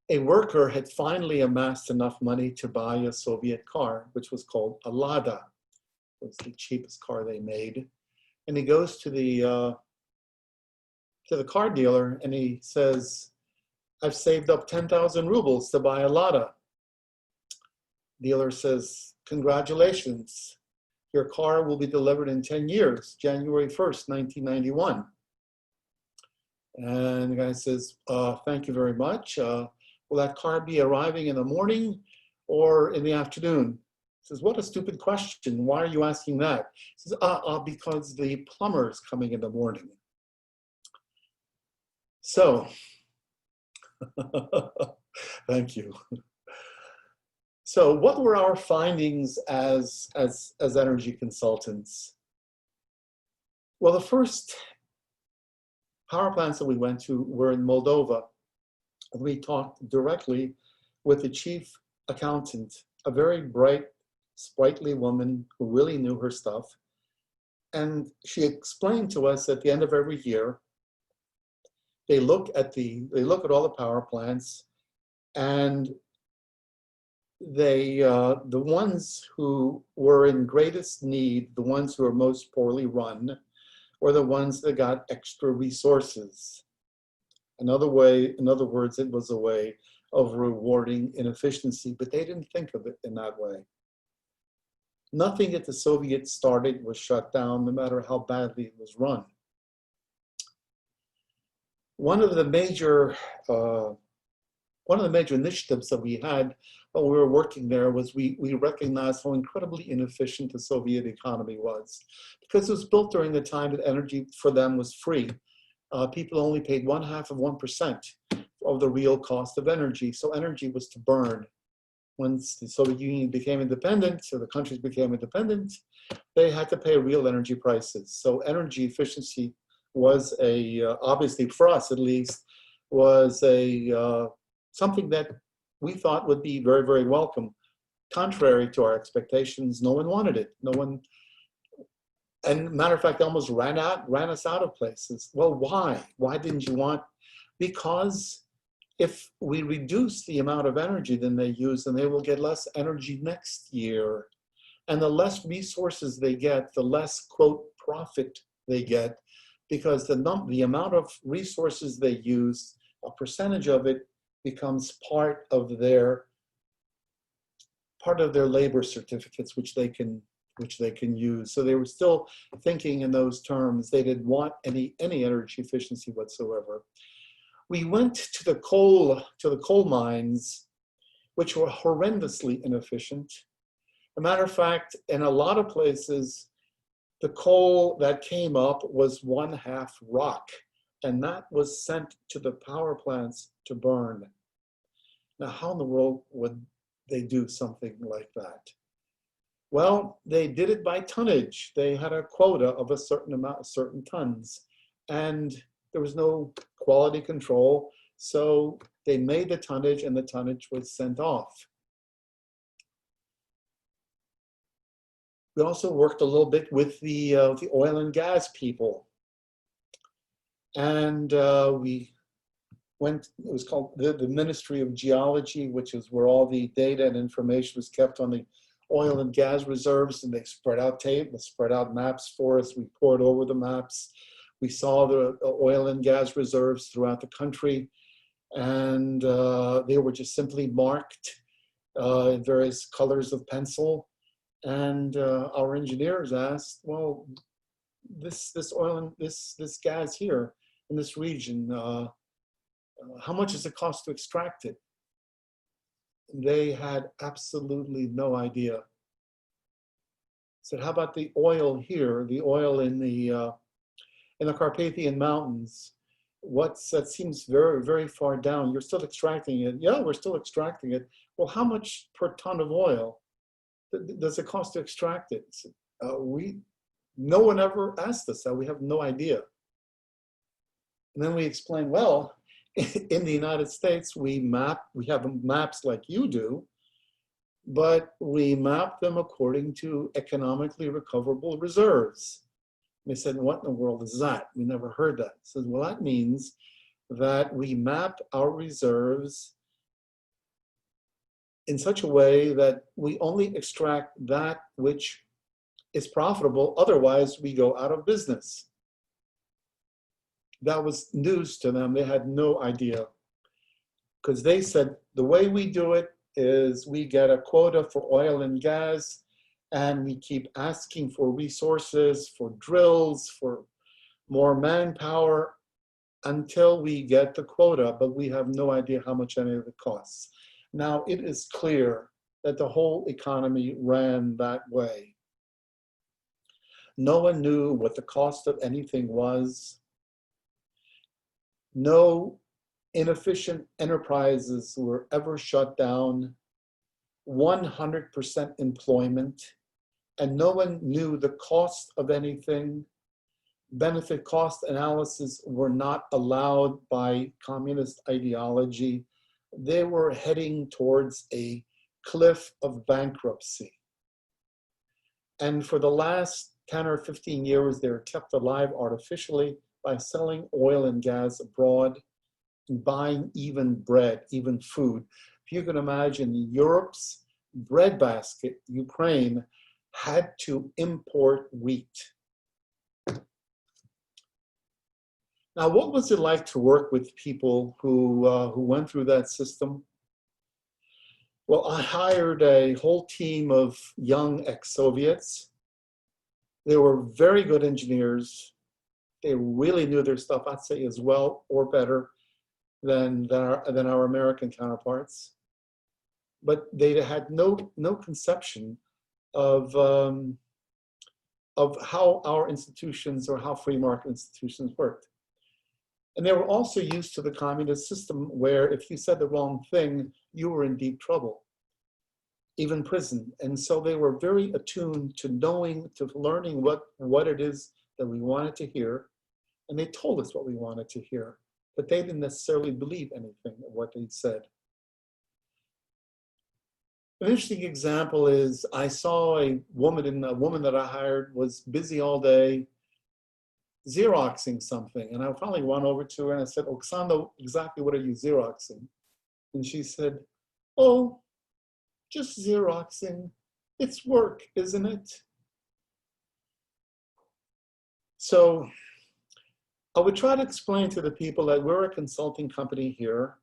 A worker had finally amassed enough money to buy a Soviet car, which was called a Lada. It was the cheapest car they made. And he goes to the car dealer and he says, I've saved up 10,000 rubles to buy a Lada. Dealer says, congratulations. Your car will be delivered in 10 years, January 1st, 1991. And the guy says, thank you very much. Will that car be arriving in the morning or in the afternoon? He says, what a stupid question. Why are you asking that? He says, because the plumber is coming in the morning. So, thank you. So what were our findings as energy consultants? Well, the first power plants that we went to were in Moldova. We talked directly with the chief accountant, a very bright, sprightly woman who really knew her stuff. And she explained to us at the end of every year, they look at all the power plants, and the ones who were in greatest need, the ones who are most poorly run, were the ones that got extra resources. In other words, it was a way of rewarding inefficiency, but they didn't think of it in that way. Nothing that the Soviets started was shut down, no matter how badly it was run. One of the major initiatives that we had while we were working there was we recognized how incredibly inefficient the Soviet economy was, because it was built during the time that energy for them was free. People only paid 0.5% of the real cost of energy, so energy was to burn. Once the Soviet Union became independent, or the countries became independent, they had to pay real energy prices. So energy efficiency was obviously for us at least, was something that we thought would be very, very welcome. Contrary to our expectations, no one wanted it. No one, and matter of fact, they almost ran us out of places. Well, why? Why didn't you want? Because if we reduce the amount of energy than they use, then they will get less energy next year. And the less resources they get, the less, quote, profit they get, because the amount of resources they use, a percentage of it becomes part of their labor certificates, which they can use. So they were still thinking in those terms. They didn't want any energy efficiency whatsoever. We went to the coal mines, which were horrendously inefficient. As a matter of fact, in a lot of places, the coal that came up was 1/2 rock, and that was sent to the power plants to burn. Now, how in the world would they do something like that? Well, they did it by tonnage. They had a quota of a certain amount, certain tons, and there was no quality control. So they made the tonnage, and the tonnage was sent off. We also worked a little bit with the oil and gas people. And we went, it was called the Ministry of Geology, which is where all the data and information was kept on the oil and gas reserves, and they spread out maps for us. We poured over the maps. We saw the oil and gas reserves throughout the country, and they were just simply marked in various colors of pencil. And our engineers asked, well, this oil and this gas here in this region, how much does it cost to extract it? They had absolutely no idea. Said, how about the oil here, the oil in the Carpathian Mountains? That seems very, very far down. You're still extracting it. Yeah, we're still extracting it. Well, how much per ton of oil does it cost to extract it? No one ever asked us that. We have no idea. And then we explained, well, in the United States, we have maps like you do, but we map them according to economically recoverable reserves. And they said, what in the world is that? We never heard that. I said, well, that means that we map our reserves in such a way that we only extract that which is profitable, otherwise we go out of business. That was news to them. They had no idea, because they said the way we do it is we get a quota for oil and gas, and we keep asking for resources, for drills, for more manpower until we get the quota, but we have no idea how much any of it costs. Now, it is clear that the whole economy ran that way. No one knew what the cost of anything was. No inefficient enterprises were ever shut down. 100% employment, and no one knew the cost of anything. Benefit cost analysis were not allowed by communist ideology. They were heading towards a cliff of bankruptcy. And for the last 10 or 15 years, they were kept alive artificially by selling oil and gas abroad and buying even bread, even food. If you can imagine, Europe's breadbasket, Ukraine, had to import wheat. Now, what was it like to work with people who went through that system? Well, I hired a whole team of young ex-Soviets. They were very good engineers. They really knew their stuff, I'd say, as well or better than our American counterparts. But they had no conception of how our institutions or how free market institutions worked. And they were also used to the communist system where if you said the wrong thing, you were in deep trouble, even prison. And so they were very attuned to learning what it is that we wanted to hear. And they told us what we wanted to hear, but they didn't necessarily believe anything of what they said. An interesting example is I saw a woman that I hired was busy all day Xeroxing something. And I finally went over to her and I said, Oksana, exactly what are you Xeroxing? And she said, oh, just Xeroxing. It's work, isn't it? So I would try to explain to the people that we're a consulting company here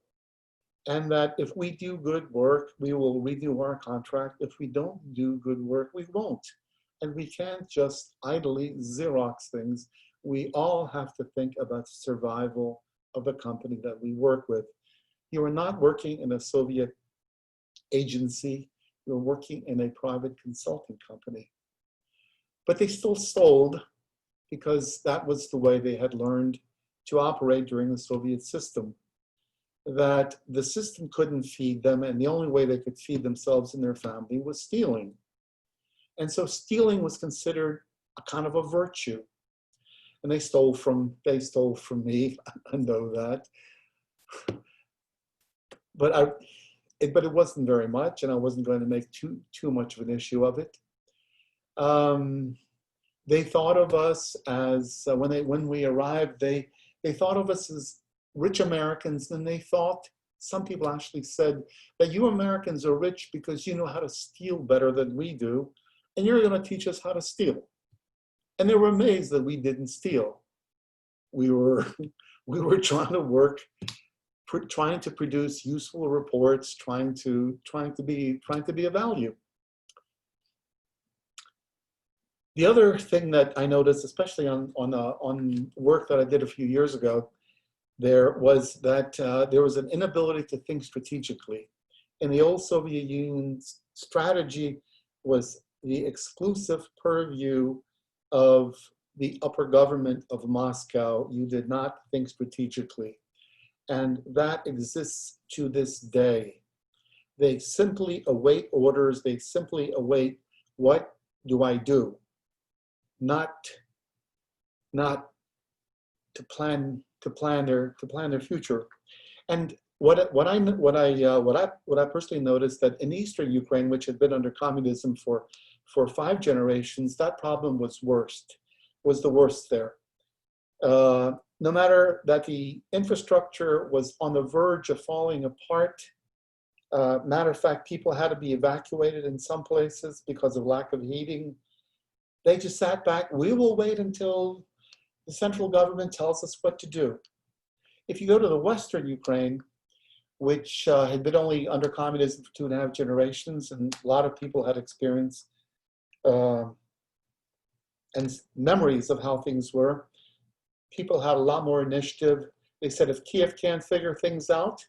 and that if we do good work, we will renew our contract. If we don't do good work, we won't. And we can't just idly Xerox things. We all have to think about the survival of the company that we work with. You are not working in a Soviet agency. You're working in a private consulting company. But they still sold because that was the way they had learned to operate during the Soviet system. That the system couldn't feed them, and the only way they could feed themselves and their family was stealing. And so stealing was considered a kind of a virtue. And they stole from me, I know that. But it wasn't very much, and I wasn't going to make too much of an issue of it. They thought of us as, when we arrived, they thought of us as rich Americans, and they thought, some people actually said, that you Americans are rich because you know how to steal better than we do, and you're going to teach us how to steal. And they were amazed that we didn't steal. We were trying to work, trying to produce useful reports, trying to be of value. The other thing that I noticed, especially on work that I did a few years ago, there was an inability to think strategically. In the old Soviet Union, strategy was the exclusive purview of the upper government of Moscow. You did not think strategically. And that exists to this day. They simply await orders. They simply await, what do I do? Not to plan their future. And what I personally noticed that in Eastern Ukraine, which had been under communism for 5 generations, that problem was the worst there. No matter that the infrastructure was on the verge of falling apart, matter of fact, people had to be evacuated in some places because of lack of heating. They just sat back. We will wait until the central government tells us what to do. If you go to the Western Ukraine, which had been only under communism for 2.5 generations, and a lot of people had experience and memories of how things were. People had a lot more initiative. They said, if Kiev can't figure things out,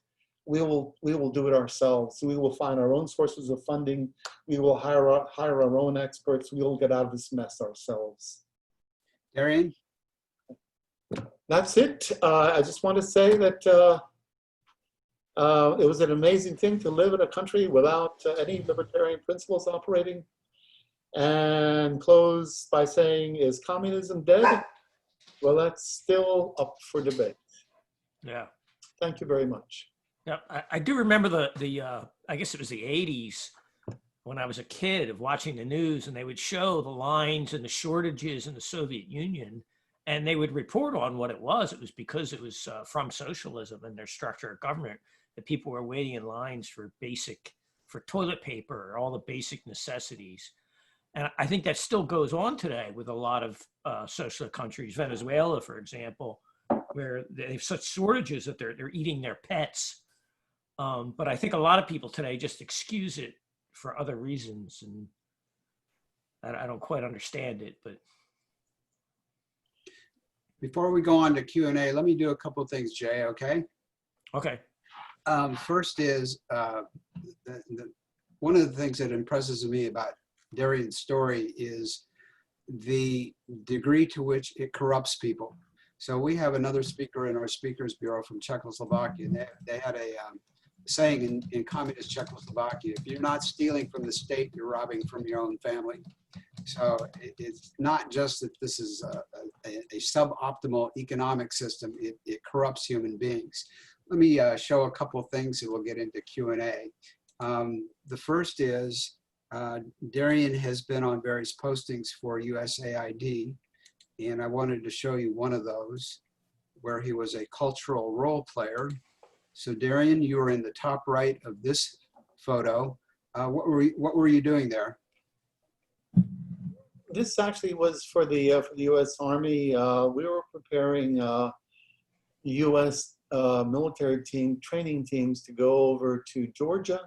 we will do it ourselves. We will find our own sources of funding. We will hire our own experts. We will get out of this mess ourselves. Darian? That's it. I just want to say that it was an amazing thing to live in a country without any libertarian principles operating. And close by saying, is communism dead? Well, that's still up for debate. Yeah. Thank you very much. Yeah, I do remember the I guess it was the 80s when I was a kid of watching the news, and they would show the lines and the shortages in the Soviet Union, and they would report on what it was. It was because it was from socialism and their structure of government that people were waiting in lines for toilet paper or all the basic necessities. And I think that still goes on today with a lot of socialist countries, Venezuela, for example, where they have such shortages that they're eating their pets. But I think a lot of people today just excuse it for other reasons, and I don't quite understand it. But Before we go on to Q&A, let me do a couple of things, Jay, okay? okay, First is, one of the things that impresses me about Darian's story is the degree to which it corrupts people. So we have another speaker in our speakers bureau from Czechoslovakia. They had a saying in communist Czechoslovakia: if you're not stealing from the state, you're robbing from your own family. So it's not just that this is a suboptimal economic system, it corrupts human beings. Let me show a couple of things and we'll get into Q&A. The first is, Darian has been on various postings for USAID, and I wanted to show you one of those where he was a cultural role player. So Darian, you were in the top right of this photo. What were you doing there? This actually was for the U.S. Army. We were preparing U.S. military training teams to go over to Georgia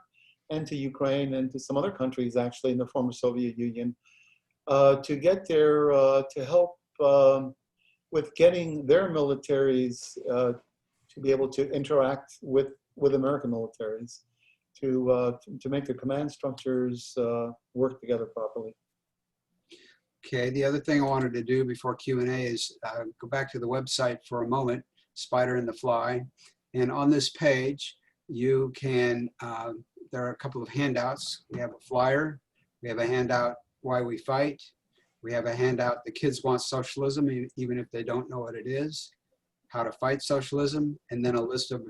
and to Ukraine and to some other countries actually in the former Soviet Union to get there to help with getting their militaries to be able to interact with American militaries to make the command structures work together properly. Okay, the other thing I wanted to do before Q&A is go back to the website for a moment, Spider and the Fly. And on this page, you can, there are a couple of handouts. We have a flyer, we have a handout, Why We Fight. We have a handout, The Kids Want Socialism, even if they don't know what it is, How to Fight Socialism, and then a list of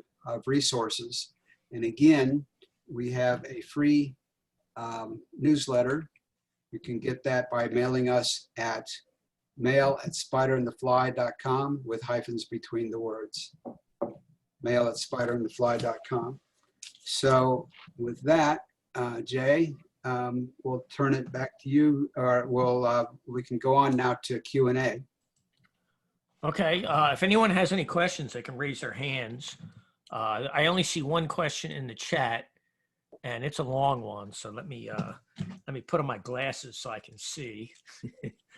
resources. And again, we have a free newsletter. You can get that by mailing us at mail@spiderandthefly.com with hyphens between the words. mail@spiderandthefly.com. So with that, Jay, we'll turn it back to you, or we can go on now to Q&A. okay. If anyone has any questions, they can raise their hands. I only see one question in the chat, and it's a long one. So let me put on my glasses so I can see.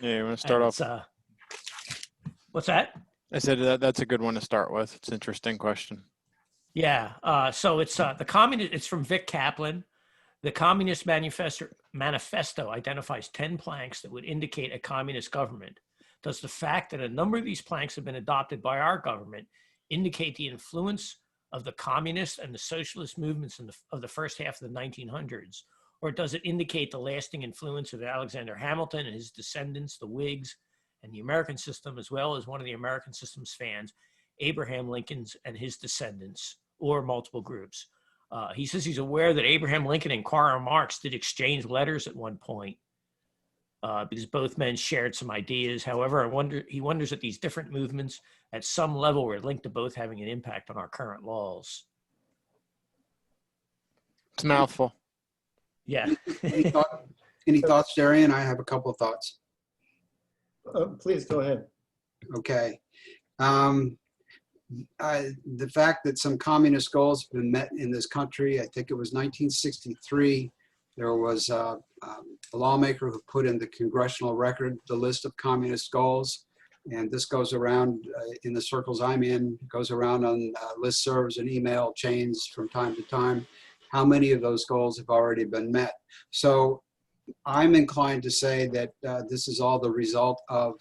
Yeah, you want to start off? What's that? I said that's a good one to start with. It's an interesting question. Yeah. So it's it's from Vic Kaplan. The Communist Manifesto identifies 10 planks that would indicate a communist government. Does the fact that a number of these planks have been adopted by our government indicate the influence of the communist and the socialist movements of the first half of the 1900s? Or does it indicate the lasting influence of Alexander Hamilton and his descendants, the Whigs, and the American system, as well as one of the American system's fans, Abraham Lincoln's and his descendants, or multiple groups? He says he's aware that Abraham Lincoln and Karl Marx did exchange letters at one point because both men shared some ideas. However, he wonders that these different movements at some level were linked to both having an impact on our current laws. It's a mouthful. Yeah. Any thoughts, Darian? I have a couple of thoughts. Please go ahead. Okay. the fact that some communist goals have been met in this country, I think it was 1963, there was a lawmaker who put in the congressional record the list of communist goals. And this goes around in the circles I'm in, goes around on listservs and email chains from time to time. How many of those goals have already been met? So I'm inclined to say that this is all the result of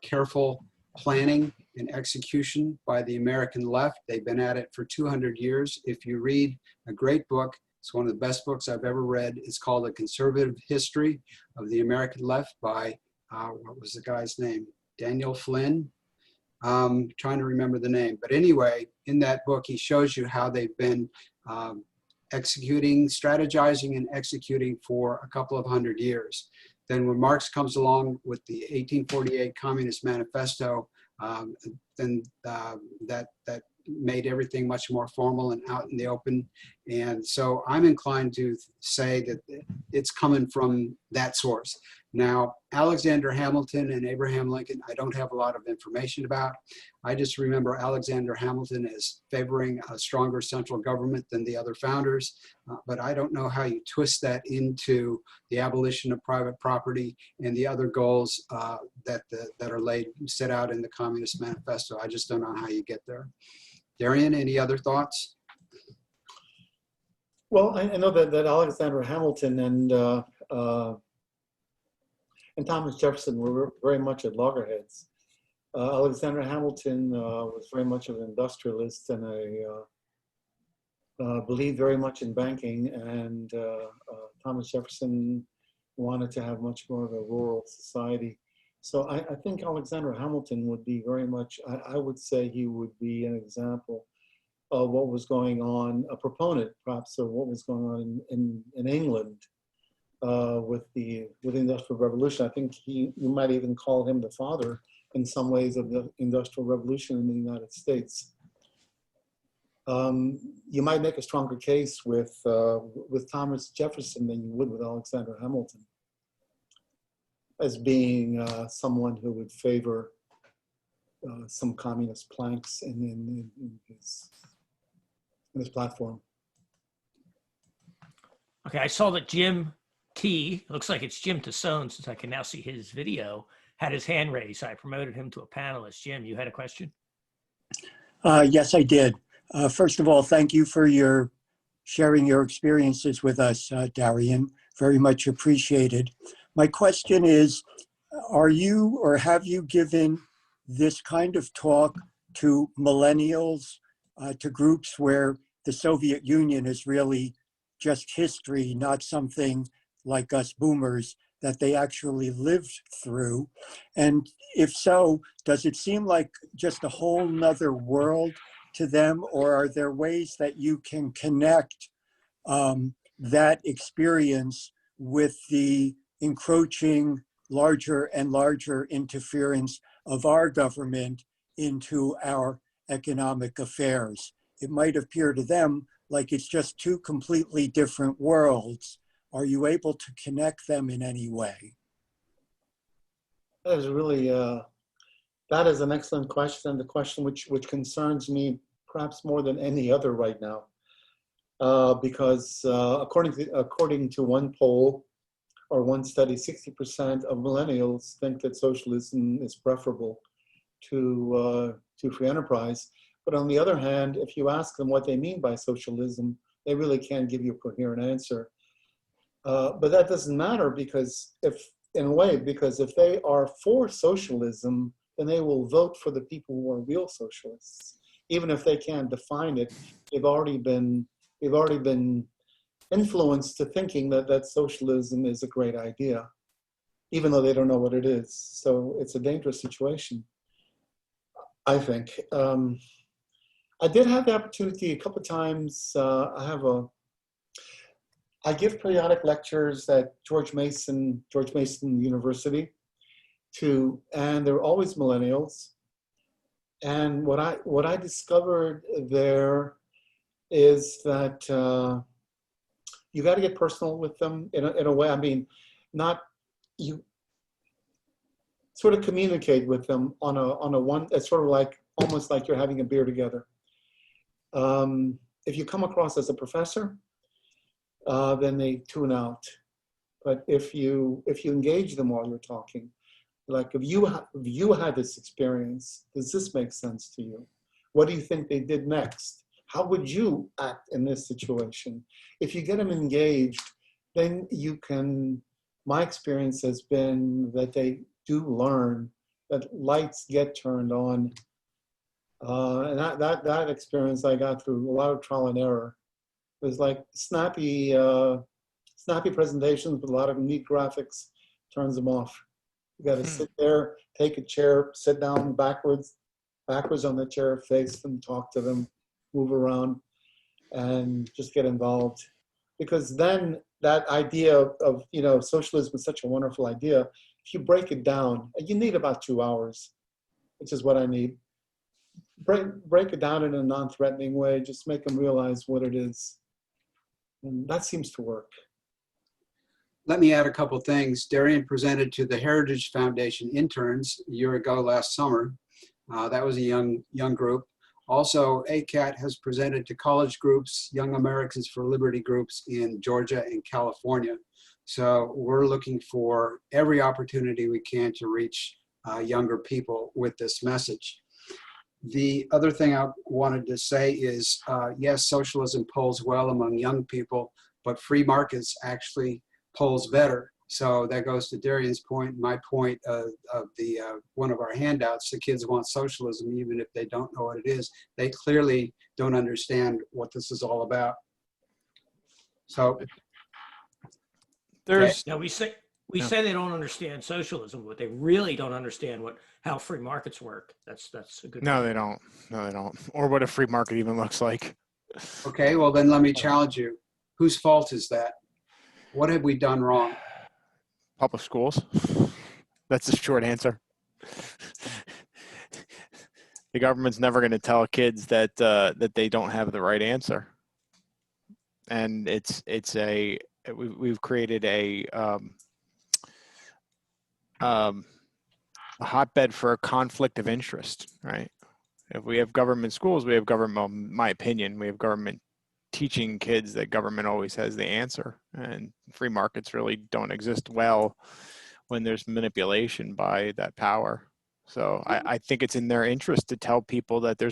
careful planning and execution by the American left. They've been at it for 200 years. If you read a great book, it's one of the best books I've ever read. It's called A Conservative History of the American Left by, what was the guy's name? Daniel Flynn. Trying to remember the name. But anyway, in that book, he shows you how they've been strategizing and executing for a couple of hundred years. Then when Marx comes along with the 1848 Communist Manifesto, then that made everything much more formal and out in the open. And so I'm inclined to say that it's coming from that source. Now, Alexander Hamilton and Abraham Lincoln, I don't have a lot of information about. I just remember Alexander Hamilton as favoring a stronger central government than the other founders, but I don't know how you twist that into the abolition of private property and the other goals that are set out in the Communist Manifesto. I just don't know how you get there. Darian, any other thoughts? Well, I know that Alexander Hamilton and Thomas Jefferson were very much at loggerheads. Alexander Hamilton was very much of an industrialist and believed very much in banking, and Thomas Jefferson wanted to have much more of a rural society. So I think Alexander Hamilton would be very much, I would say he would be an example of what was going on, a proponent perhaps of what was going on in England with the Industrial Revolution. I think you might even call him the father in some ways of the Industrial Revolution in the United States. You might make a stronger case with Thomas Jefferson than you would with Alexander Hamilton as being someone who would favor some communist planks in his platform. Okay, I saw that Jim T, looks like it's Jim Tassone since I can now see his video, had his hand raised. So I promoted him to a panelist. Jim, you had a question? Yes, I did. First of all, thank you for sharing your experiences with us, Darian. Very much appreciated. My question is, are you or have you given this kind of talk to millennials, to groups where the Soviet Union is really just history, not something like us boomers that they actually lived through? And if so, does it seem like just a whole nother world to them, or are there ways that you can connect that experience with the encroaching larger and larger interference of our government into our economic affairs? It might appear to them like it's just two completely different worlds. Are you able to connect them in any way? That is really, that is an excellent question, the question which concerns me perhaps more than any other right now. Because according to one poll or one study, 60% of millennials think that socialism is preferable to free enterprise. But on the other hand, if you ask them what they mean by socialism, they really can't give you a coherent answer. But that doesn't matter because if they are for socialism, then they will vote for the people who are real socialists. Even if they can't define it, they've already been influenced to thinking that socialism is a great idea, even though they don't know what it is. So it's a dangerous situation, I think. I did have the opportunity a couple of times. I give periodic lectures at George Mason University and they're always millennials. And what I discovered there is that you got to get personal with them in a way. I mean, not you sort of communicate with them on a one. It's sort of like almost like you're having a beer together. If you come across as a professor, then they tune out. But if you engage them while you're talking, like if you had this experience, does this make sense to you? What do you think they did next? How would you act in this situation? If you get them engaged, then you can, my experience has been that they do learn, that lights get turned on. And that experience I got through a lot of trial and error. It was like snappy presentations with a lot of neat graphics, turns them off. You got to sit there, take a chair, sit down backwards on the chair, face them, talk to them, move around, and just get involved. Because then that idea of socialism is such a wonderful idea. If you break it down, you need about 2 hours, which is what I need. Break it down in a non-threatening way. Just make them realize what it is, and that seems to work. Let me add a couple things. Darian presented to the Heritage Foundation interns a year ago last summer. That was a young group. Also, ACAT has presented to college groups, Young Americans for Liberty groups in Georgia and California. So we're looking for every opportunity we can to reach younger people with this message. The other thing I wanted to say is, yes, socialism polls well among young people, but free markets actually polls better. So that goes to Darian's point, my point of the one of our handouts. The kids want socialism, even if they don't know what it is. They clearly don't understand what this is all about. So There's Now we say they don't understand socialism, but they really don't understand how free markets work. That's a good. no, they don't. No, they don't. Or what a free market even looks like. okay, well then let me challenge you. Whose fault is that? What have we done wrong? Public schools. That's the short answer. The government's never going to tell kids that that they don't have the right answer, and we've created a hotbed for a conflict of interest, right? If we have government schools, we have government. Well, in my opinion, we have government teaching kids that government always has the answer, and free markets really don't exist well when there's manipulation by that power. So I think it's in their interest to tell people that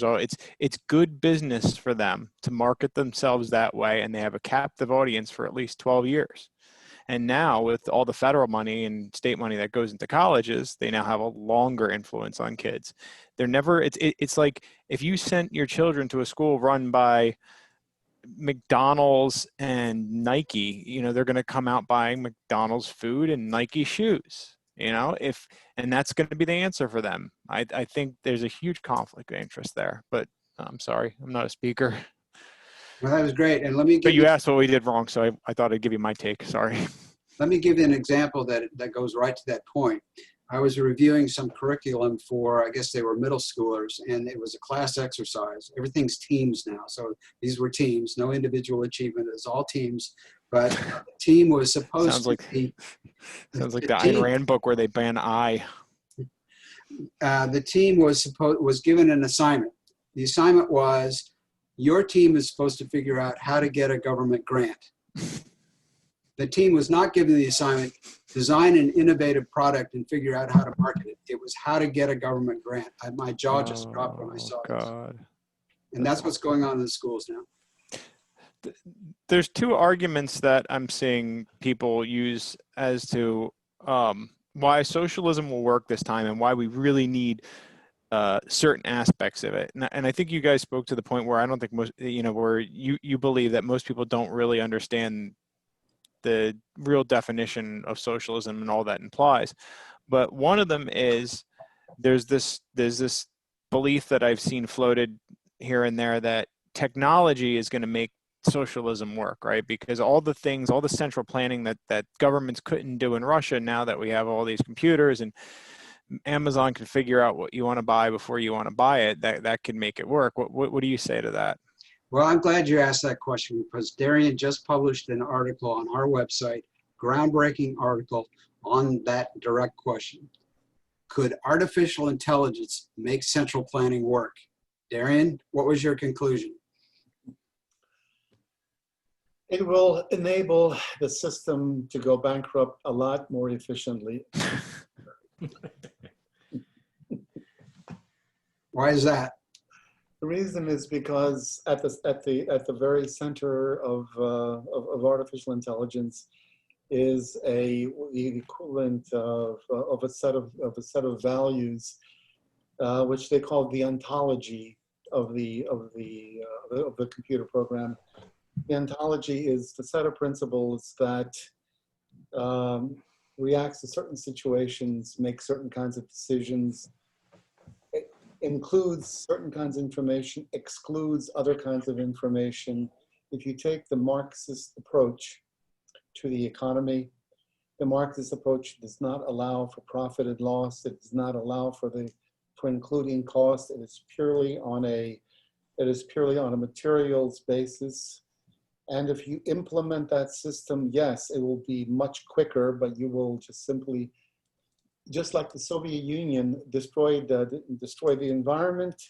it's good business for them to market themselves that way, and they have a captive audience for at least 12 years. And now with all the federal money and state money that goes into colleges, they now have a longer influence on kids. It's like if you sent your children to a school run by McDonald's and Nike, they're going to come out buying McDonald's food and Nike shoes, and that's going to be the answer for them. I think there's a huge conflict of interest there, but I'm sorry, I'm not a speaker. Well, that was great. And let me give But you asked what we did wrong, so I thought I'd give you my take. Sorry. Let me give you an example that goes right to that point. I was reviewing some curriculum for, I guess they were middle schoolers, and it was a class exercise. Everything's teams now. So these were teams, no individual achievement. It was all teams. But the team was supposed to be. Sounds like the Ayn Rand book where they ban I. The team was given an assignment. The assignment was, your team is supposed to figure out how to get a government grant. The team was not given the assignment, design an innovative product and figure out how to market it. It was how to get a government grant. My jaw just dropped when I saw it. And that's what's going on in the schools now. There's two arguments that I'm seeing people use as to why socialism will work this time and why we really need certain aspects of it. And I think you guys spoke to the point where I don't think most, where you believe that most people don't really understand the real definition of socialism and all that implies. But one of them is there's this belief that I've seen floated here and there that technology is going to make socialism work, right? Because all the central planning that governments couldn't do in Russia, now that we have all these computers and Amazon can figure out what you want to buy before you want to buy it, that can make it work. What do you say to that? Well, I'm glad you asked that question, because Darian just published an article on our website, groundbreaking article on that direct question. Could artificial intelligence make central planning work? Darian, what was your conclusion? It will enable the system to go bankrupt a lot more efficiently. Why is that? The reason is because at the very center of artificial intelligence is the equivalent of a set of values, which they call the ontology of the computer program. The ontology is the set of principles that reacts to certain situations, makes certain kinds of decisions, includes certain kinds of information, excludes other kinds of information. If you take the Marxist approach to the economy, the Marxist approach does not allow for profit and loss. It does not allow for including cost. It is purely on a materials basis. And if you implement that system, yes, it will be much quicker, but you will just simply, just like the Soviet Union destroyed the environment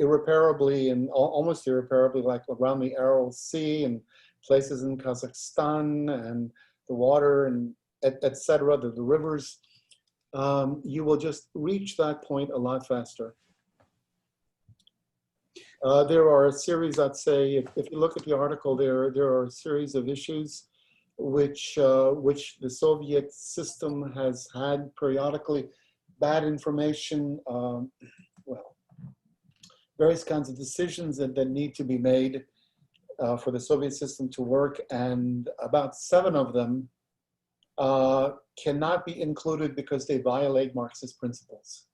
irreparably and almost irreparably, like around the Aral Sea and places in Kazakhstan and the water and et cetera, the rivers, you will just reach that point a lot faster. There are a series, I'd say, if you look at the article, there are a series of issues which the Soviet system has had periodically. Bad information, various kinds of decisions that need to be made for the Soviet system to work, and about 7 of them cannot be included because they violate Marxist principles.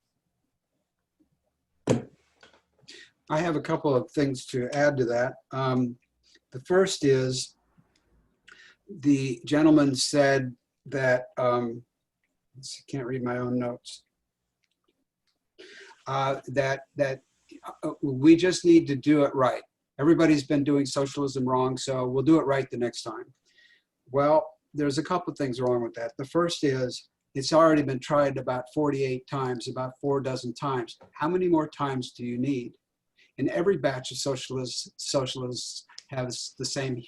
I have a couple of things to add to that. The first is the gentleman said that, can't read my own notes, that we just need to do it right. Everybody's been doing socialism wrong, so we'll do it right the next time. Well, there's a couple of things wrong with that. The first is it's already been tried about 48 times, about 4 dozen times. How many more times do you need? And every batch of socialists has the same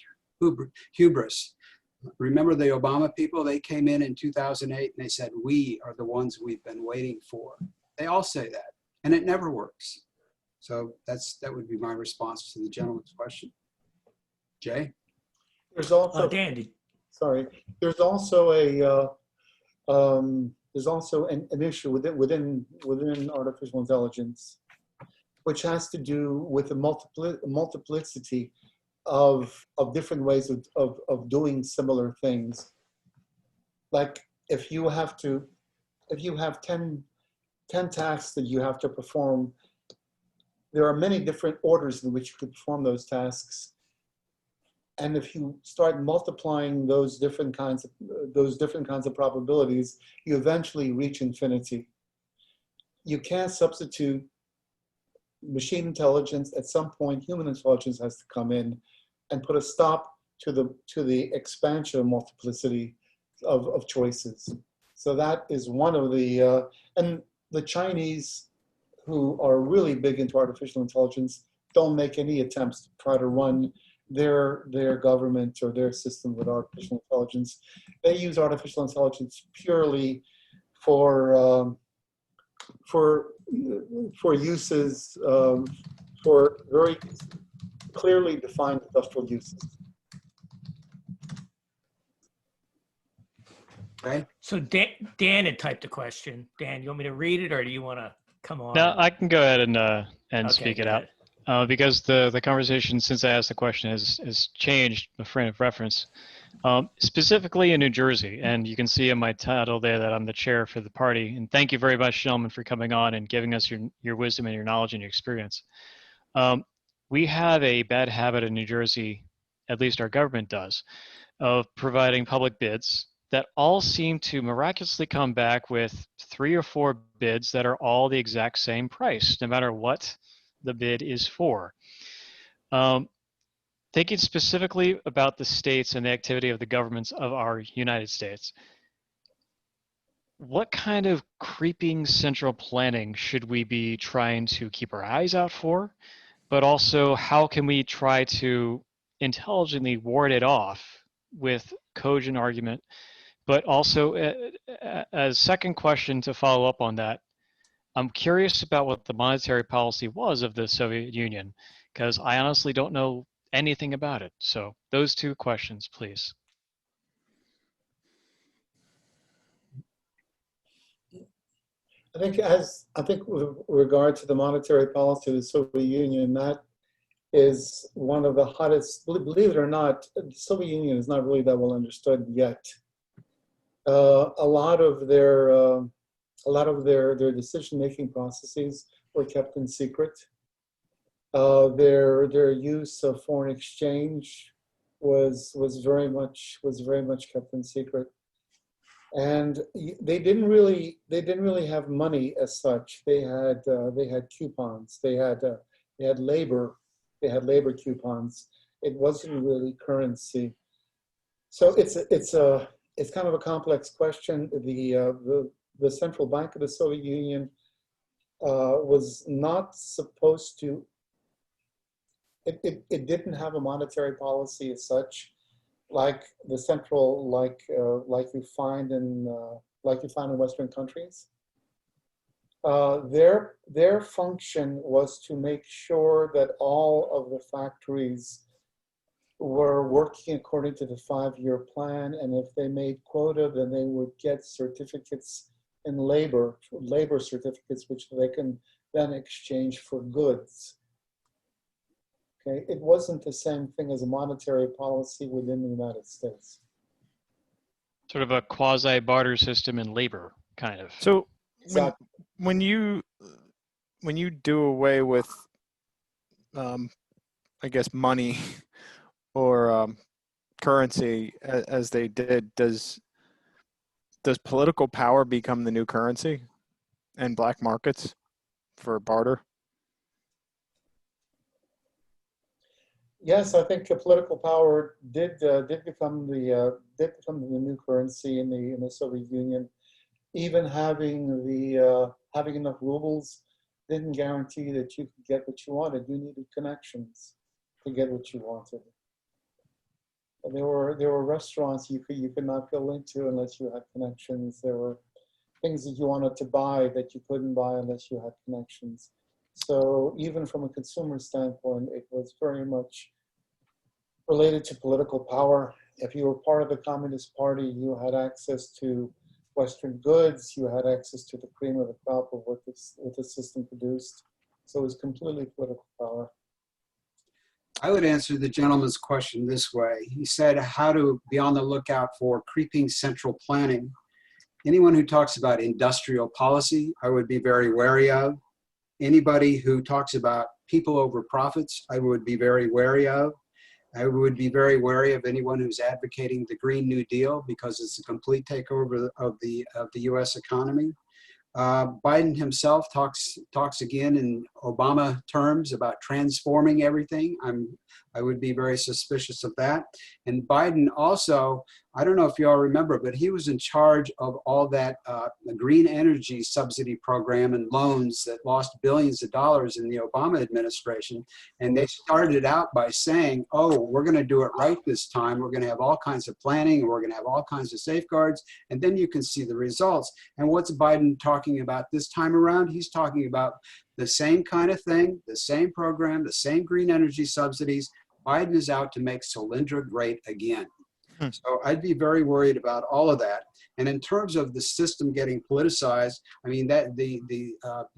hubris. Remember the Obama people? They came in 2008 and they said, we are the ones we've been waiting for. They all say that, and it never works. So that would be my response to the gentleman's question. Jay? There's also, Dan, sorry, there's also an issue within artificial intelligence, which has to do with the multiplicity of different ways of doing similar things. Like if you have 10 tasks that you have to perform, there are many different orders in which you could perform those tasks. And if you start multiplying those different kinds of probabilities, you eventually reach infinity. You can't substitute machine intelligence. At some point, human intelligence has to come in and put a stop to the expansion of multiplicity of choices. So that is one of the, and the Chinese, who are really big into artificial intelligence, don't make any attempts to try to run their government or their system with artificial intelligence. They use artificial intelligence purely for uses, for very clearly defined industrial uses. Okay. So Dan had typed a question. Dan, you want me to read it, or do you want to come on? No, I can go ahead and Okay, speak it go out. ahead. Because the conversation since I asked the question has changed the frame of reference. Specifically in New Jersey, and you can see in my title there that I'm the chair for the party. And thank you very much, gentlemen, for coming on and giving us your wisdom and your knowledge and your experience. We have a bad habit in New Jersey, at least our government does, of providing public bids that all seem to miraculously come back with 3 or 4 bids that are all the exact same price, no matter what the bid is for. Thinking specifically about the states and the activity of the governments of our United States, what kind of creeping central planning should we be trying to keep our eyes out for? But also, how can we try to intelligently ward it off with cogent argument? But also, a second question to follow up on that, I'm curious about what the monetary policy was of the Soviet Union, because I honestly don't know anything about it. So those two questions, please. I think with regard to the monetary policy of the Soviet Union, that is one of the hottest. Believe it or not, the Soviet Union is not really that well understood yet. A lot of their decision-making processes were kept in secret. Their use of foreign exchange was very much kept in secret. And they didn't really have money as such. They had coupons. They had labor coupons. It wasn't really currency. So it's kind of a complex question. The central bank of the Soviet Union was not supposed to. It didn't have a monetary policy as such, like the central, like you find in Western countries. Their function was to make sure that all of the factories were working according to the 5-year plan, and if they made quota, then they would get certificates in labor certificates, which they can then exchange for goods. Okay, it wasn't the same thing as a monetary policy within the United States. Sort of a quasi-barter system in labor, kind of. So Exactly. when you do away with, I guess, money or currency as they did, does political power become the new currency and black markets for barter? Yes, I think political power did become the new currency in the Soviet Union. Even having enough rubles didn't guarantee that you could get what you wanted. You needed connections to get what you wanted. And there were restaurants you could not go into unless you had connections. There were things that you wanted to buy that you couldn't buy unless you had connections. So even from a consumer standpoint, it was very much related to political power. If you were part of the Communist Party, you had access to Western goods, you had access to the cream of the crop of what the system produced. So it was completely political power. I would answer the gentleman's question this way. He said how to be on the lookout for creeping central planning. Anyone who talks about industrial policy, I would be very wary of. Anybody who talks about people over profits, I would be very wary of. I would be very wary of anyone who's advocating the Green New Deal because it's a complete takeover of the U.S. economy. Biden himself talks again in Obama terms about transforming everything. I would be very suspicious of that. And Biden also, I don't know if you all remember, but he was in charge of all that green energy subsidy program and loans that lost billions of dollars in the Obama administration. And they started out by saying, oh, we're going to do it right this time. We're going to have all kinds of planning, and we're going to have all kinds of safeguards. And then you can see the results. And what's Biden talking about this time around? He's talking about the same kind of thing, the same program, the same green energy subsidies. Biden is out to make Solyndra great again. So I'd be very worried about all of that. And in terms of the system getting politicized, I mean, that the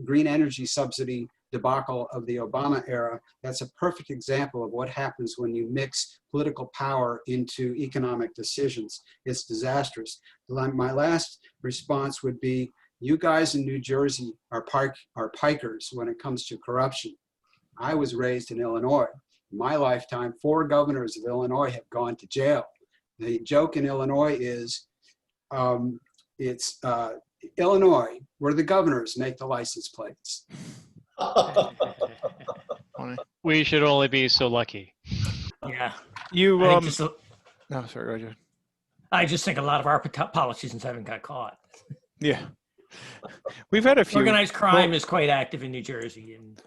green energy subsidy debacle of the Obama era, that's a perfect example of what happens when you mix political power into economic decisions. It's disastrous. My last response would be, you guys in New Jersey are pikers when it comes to corruption. I was raised in Illinois. In my lifetime, 4 governors of Illinois have gone to jail. The joke in Illinois is, it's Illinois, where the governors make the license plates. We should only be so lucky. Yeah. You I think no, sorry, Roger. I just think a lot of our politicians haven't got caught. Yeah. We've had a few. Organized crime is quite active in New Jersey, and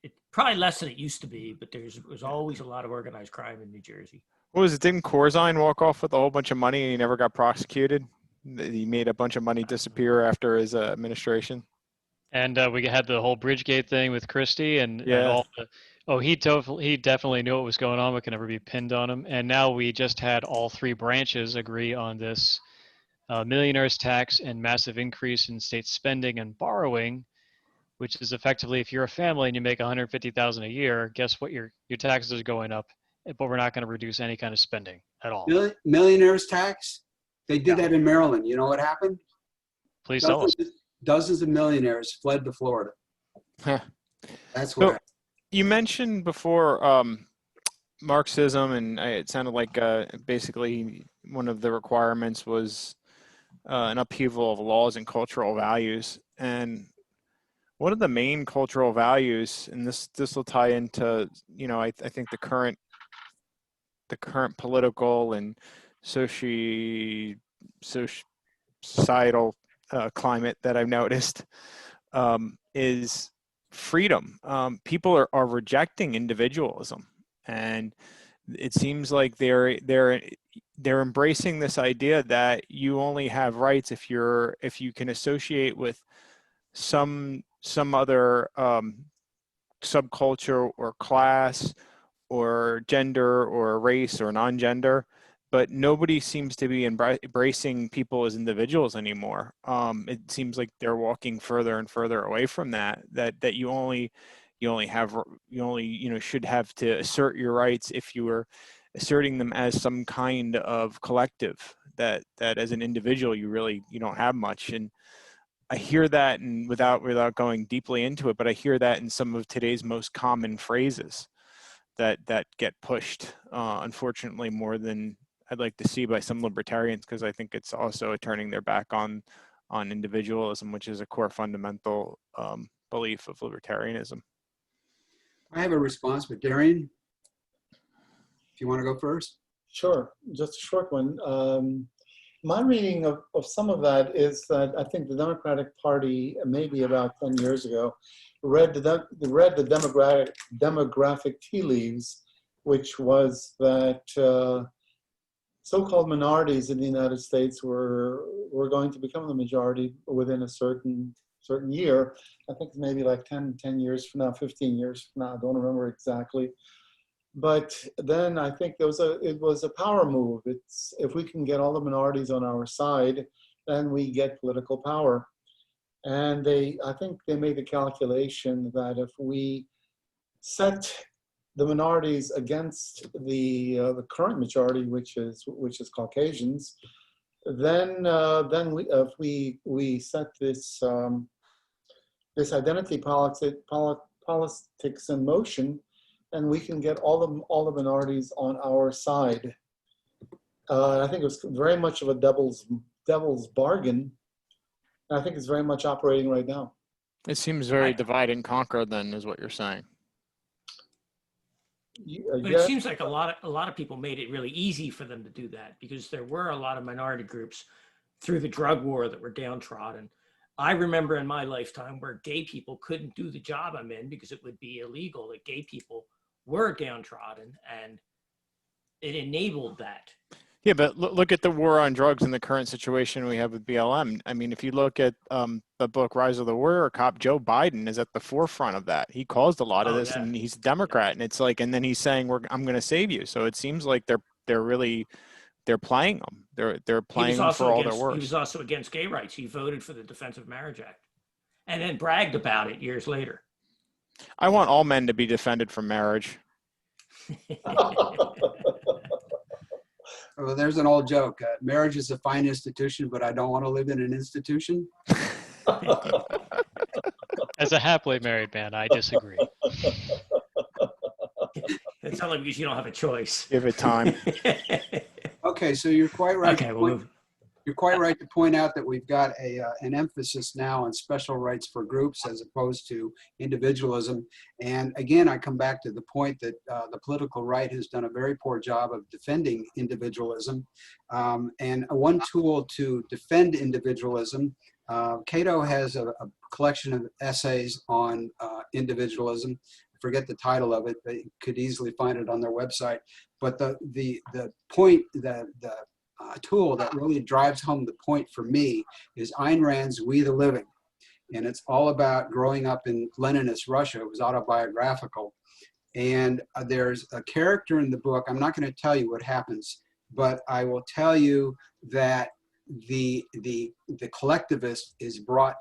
it probably less than it used to be, but there's always a lot of organized crime in New Jersey. What was it? Didn't Corzine walk off with a whole bunch of money and he never got prosecuted? He made a bunch of money disappear after his administration. And we had the whole Bridgegate thing with Christie and Yeah. all the. Oh, he definitely knew what was going on. But could never be pinned on him. And now we just had all three branches agree on this millionaire's tax and massive increase in state spending and borrowing, which is effectively if you're a family and you make $150,000 a year, guess what? Your taxes are going up, but we're not going to reduce any kind of spending at all. Millionaire's tax? They did that in Maryland. You know what happened? Please tell us. Dozens of millionaires fled to Florida. That's what. You mentioned before Marxism, and it sounded like basically one of the requirements was an upheaval of laws and cultural values. And one of the main cultural values, and this will tie into, I think the current political and societal climate that I've noticed is freedom. People are rejecting individualism, and it seems like they're embracing this idea that you only have rights if you can associate with some other subculture or class or gender or race or non-gender, but nobody seems to be embracing people as individuals anymore. It seems like they're walking further and further away from that you only should have to assert your rights if you were asserting them as some kind of collective, that as an individual you don't have much. And I hear that, and without going deeply into it, but I hear that in some of today's most common phrases that get pushed, unfortunately, more than I'd like to see by some libertarians, because I think it's also turning their back on individualism, which is a core fundamental belief of libertarianism. I have a response, but Darian, if you want to go first. Sure, just a short one. My reading of some of that is that I think the Democratic Party, maybe about 10 years ago, read the demographic tea leaves, which was that so-called minorities in the United States were going to become the majority within a certain year. I think maybe like 10 years from now, 15 years from now, I don't remember exactly. But then I think it was a power move. It's, if we can get all the minorities on our side, then we get political power. And I think they made the calculation that if we set the minorities against the current majority, which is Caucasians, then if we set this this identity politics in motion, and we can get all the minorities on our side. I think it was very much of a devil's bargain. And I think it's very much operating right now. It seems very divide and conquer, then, is what you're saying. But it seems like a lot of people made it really easy for them to do that, because there were a lot of minority groups through the drug war that were downtrodden. I remember in my lifetime where gay people couldn't do the job I'm in because it would be illegal, that gay people were downtrodden, and it enabled that. Yeah, but look at the war on drugs and the current situation we have with BLM. I mean, if you look at the book Rise of the Warrior Cop, Joe Biden is at the forefront of that. He caused a lot of this, and he's a Democrat, and it's like, and then he's saying, "I'm going to save you." So it seems like they're playing them. They're playing them for all their worth. He was also against gay rights. He voted for the Defense of Marriage Act, and then bragged about it years later. I want all men to be defended from marriage. Well, there's an old joke. Marriage is a fine institution, but I don't want to live in an institution. As a happily married man, I disagree. It's only because you don't have a choice. Give it time. Okay, so you're quite right. Okay, we'll move. You're quite right to point out that we've got an emphasis now on special rights for groups as opposed to individualism. And again, I come back to the point that the political right has done a very poor job of defending individualism. And one tool to defend individualism Cato has a collection of essays on individualism. I forget the title of it, but you could easily find it on their website. But the point, the tool that really drives home the point for me is Ayn Rand's We the Living. And it's all about growing up in Leninist Russia. It was autobiographical. And there's a character in the book, I'm not going to tell you what happens, but I will tell you that the collectivist is brought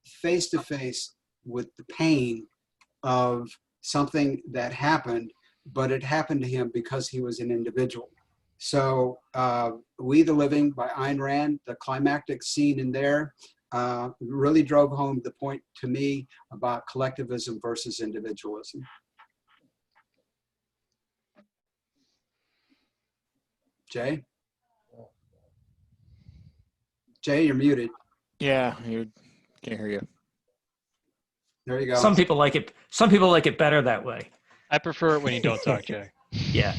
face to face with the pain of something that happened, but it happened to him because he was an individual. So We the Living by Ayn Rand, the climactic scene in there really drove home the point to me about collectivism versus individualism. Jay? Jay, you're muted. Yeah, you can't hear you. There you go. Some people like it. Some people like it better that way. I prefer it when you don't talk, Jay. Yeah.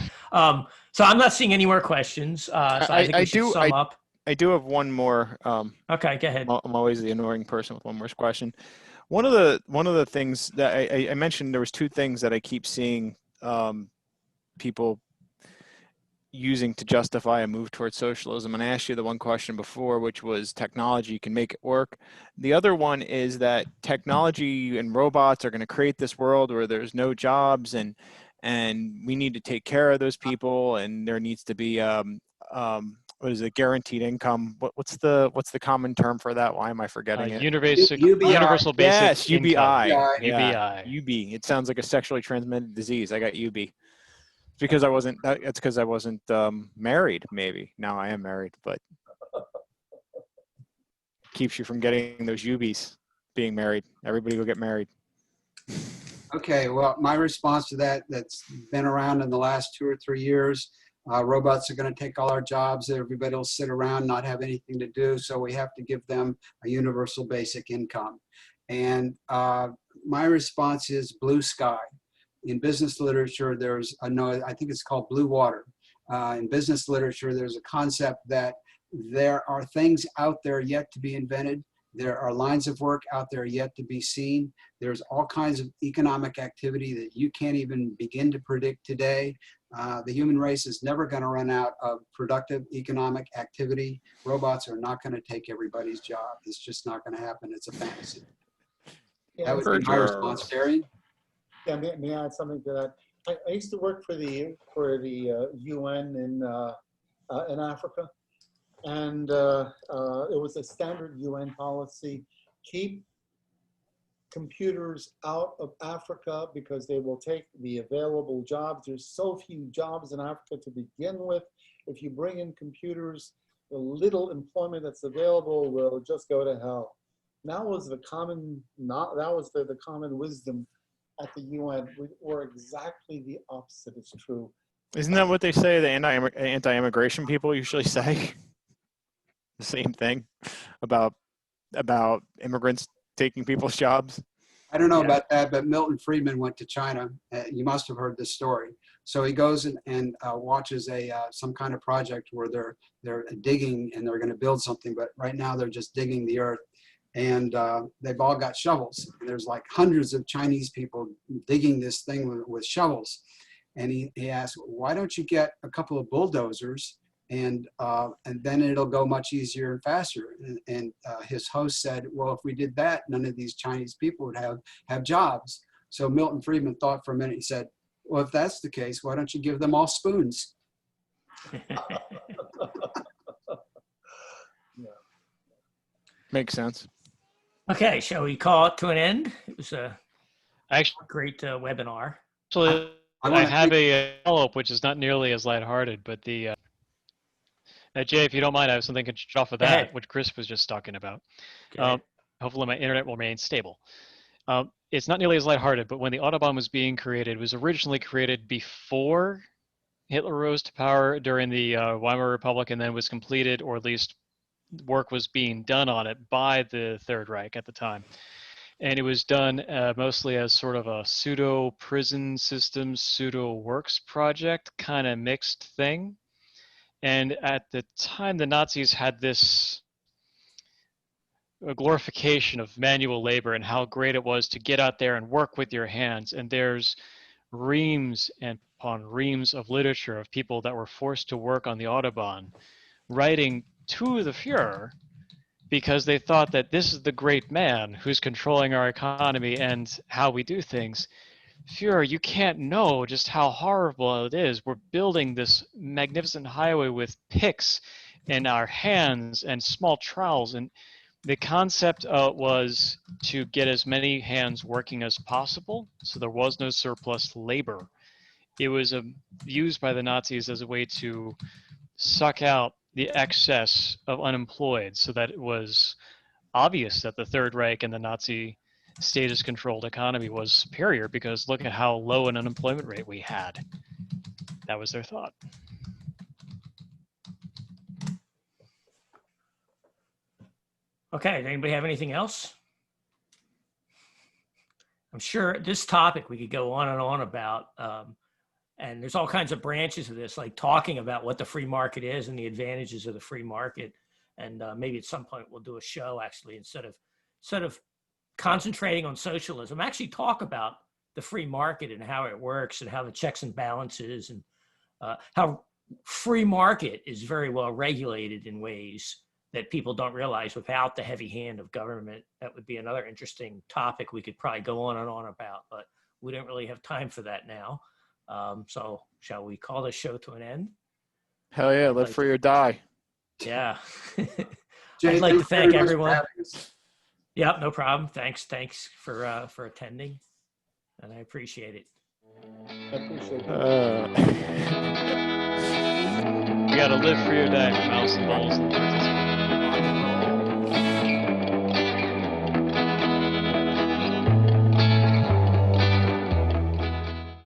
So I'm not seeing any more questions. So I think we should sum up. I do have one more. Okay, go ahead. I'm always the annoying person with one more question. One of the things that I mentioned, there was two things that I keep seeing people using to justify a move towards socialism. And I asked you the one question before, which was technology can make it work. The other one is that technology and robots are going to create this world where there's no jobs, and we need to take care of those people, and there needs to be what is it, guaranteed income? What's the common term for that? Why am I forgetting it? Universal basic yes, income. UBI. UBI. UB. It sounds like a sexually transmitted disease. I got UB. It's because I wasn't. It's because I wasn't married. Maybe now I am married, but keeps you from getting those UBs. Being married. Everybody go get married. Okay. Well, my response to that's been around in the last 2 or 3 years. Robots are going to take all our jobs. Everybody will sit around, not have anything to do. So we have to give them a universal basic income. And my response is blue sky. In business literature, I think it's called blue water. In business literature, there's a concept that there are things out there yet to be invented. There are lines of work out there yet to be seen. There's all kinds of economic activity that you can't even begin to predict today. The human race is never going to run out of productive economic activity. Robots are not going to take everybody's job. It's just not going to happen. It's a fantasy. Yeah, That would be my response, Darian. Yeah, may I add something to that? I used to work for the UN in Africa, and it was a standard UN policy: keep computers out of Africa because they will take the available jobs. There's so few jobs in Africa to begin with. If you bring in computers, the little employment that's available will just go to hell. That was the common wisdom at the UN, where exactly the opposite is true. Isn't that what they say? The anti-immigration people usually say the same thing about immigrants taking people's jobs. I don't know about that, but Milton Friedman went to China. You must have heard this story. So he goes and watches some kind of project where they're digging and they're going to build something, but right now they're just digging the earth. And they've all got shovels. And there's like hundreds of Chinese people digging this thing with shovels. And he asked, why don't you get a couple of bulldozers and then it'll go much easier and faster. And his host said, well, if we did that, none of these Chinese people would have jobs. So Milton Friedman thought for a minute. He said, well, if that's the case, why don't you give them all spoons? Makes sense. Okay, shall we call it to an end? It was a Actually, great webinar. I have a follow-up, which is not nearly as lighthearted, but the Jay, if you don't mind, I have something to kick off of that, which Chris was just talking about. Hopefully my internet will remain stable. It's not nearly as lighthearted, but when the Autobahn was being created, it was originally created before Hitler rose to power during the Weimar Republic, and then was completed, or at least work was being done on it by the Third Reich at the time. And it was done mostly as sort of a pseudo prison systems, pseudo works project kind of mixed thing. And at the time, the Nazis had this a glorification of manual labor and how great it was to get out there and work with your hands. And there's reams and upon reams of literature of people that were forced to work on the Autobahn, writing to the Fuhrer because they thought that this is the great man who's controlling our economy and how we do things. Fuhrer, you can't know just how horrible it is. We're building this magnificent highway with picks in our hands and small trowels. And the concept was to get as many hands working as possible, so there was no surplus labor. It was used by the Nazis as a way to suck out the excess of unemployed, so that it was obvious that the Third Reich and the Nazi statist-controlled economy was superior, because look at how low an unemployment rate we had. That was their thought. Okay, does anybody have anything else? I'm sure this topic we could go on and on about, and there's all kinds of branches of this, like talking about what the free market is and the advantages of the free market. And maybe at some point we'll do a show actually, instead of concentrating on socialism, actually talk about the free market and how it works and how the checks and balances and how free market is very well regulated in ways that people don't realize without the heavy hand of government. That would be another interesting topic we could probably go on and on about, but we don't really have time for that now. So shall we call this show to an end? Hell yeah, live free or die. Yeah. Jay, I'd like to thanks very thank much for everyone. having us. Yep, no problem. Thanks for attending, and I appreciate it. I appreciate it. You gotta live free or die for mouse and balls and participate. Rock and roll.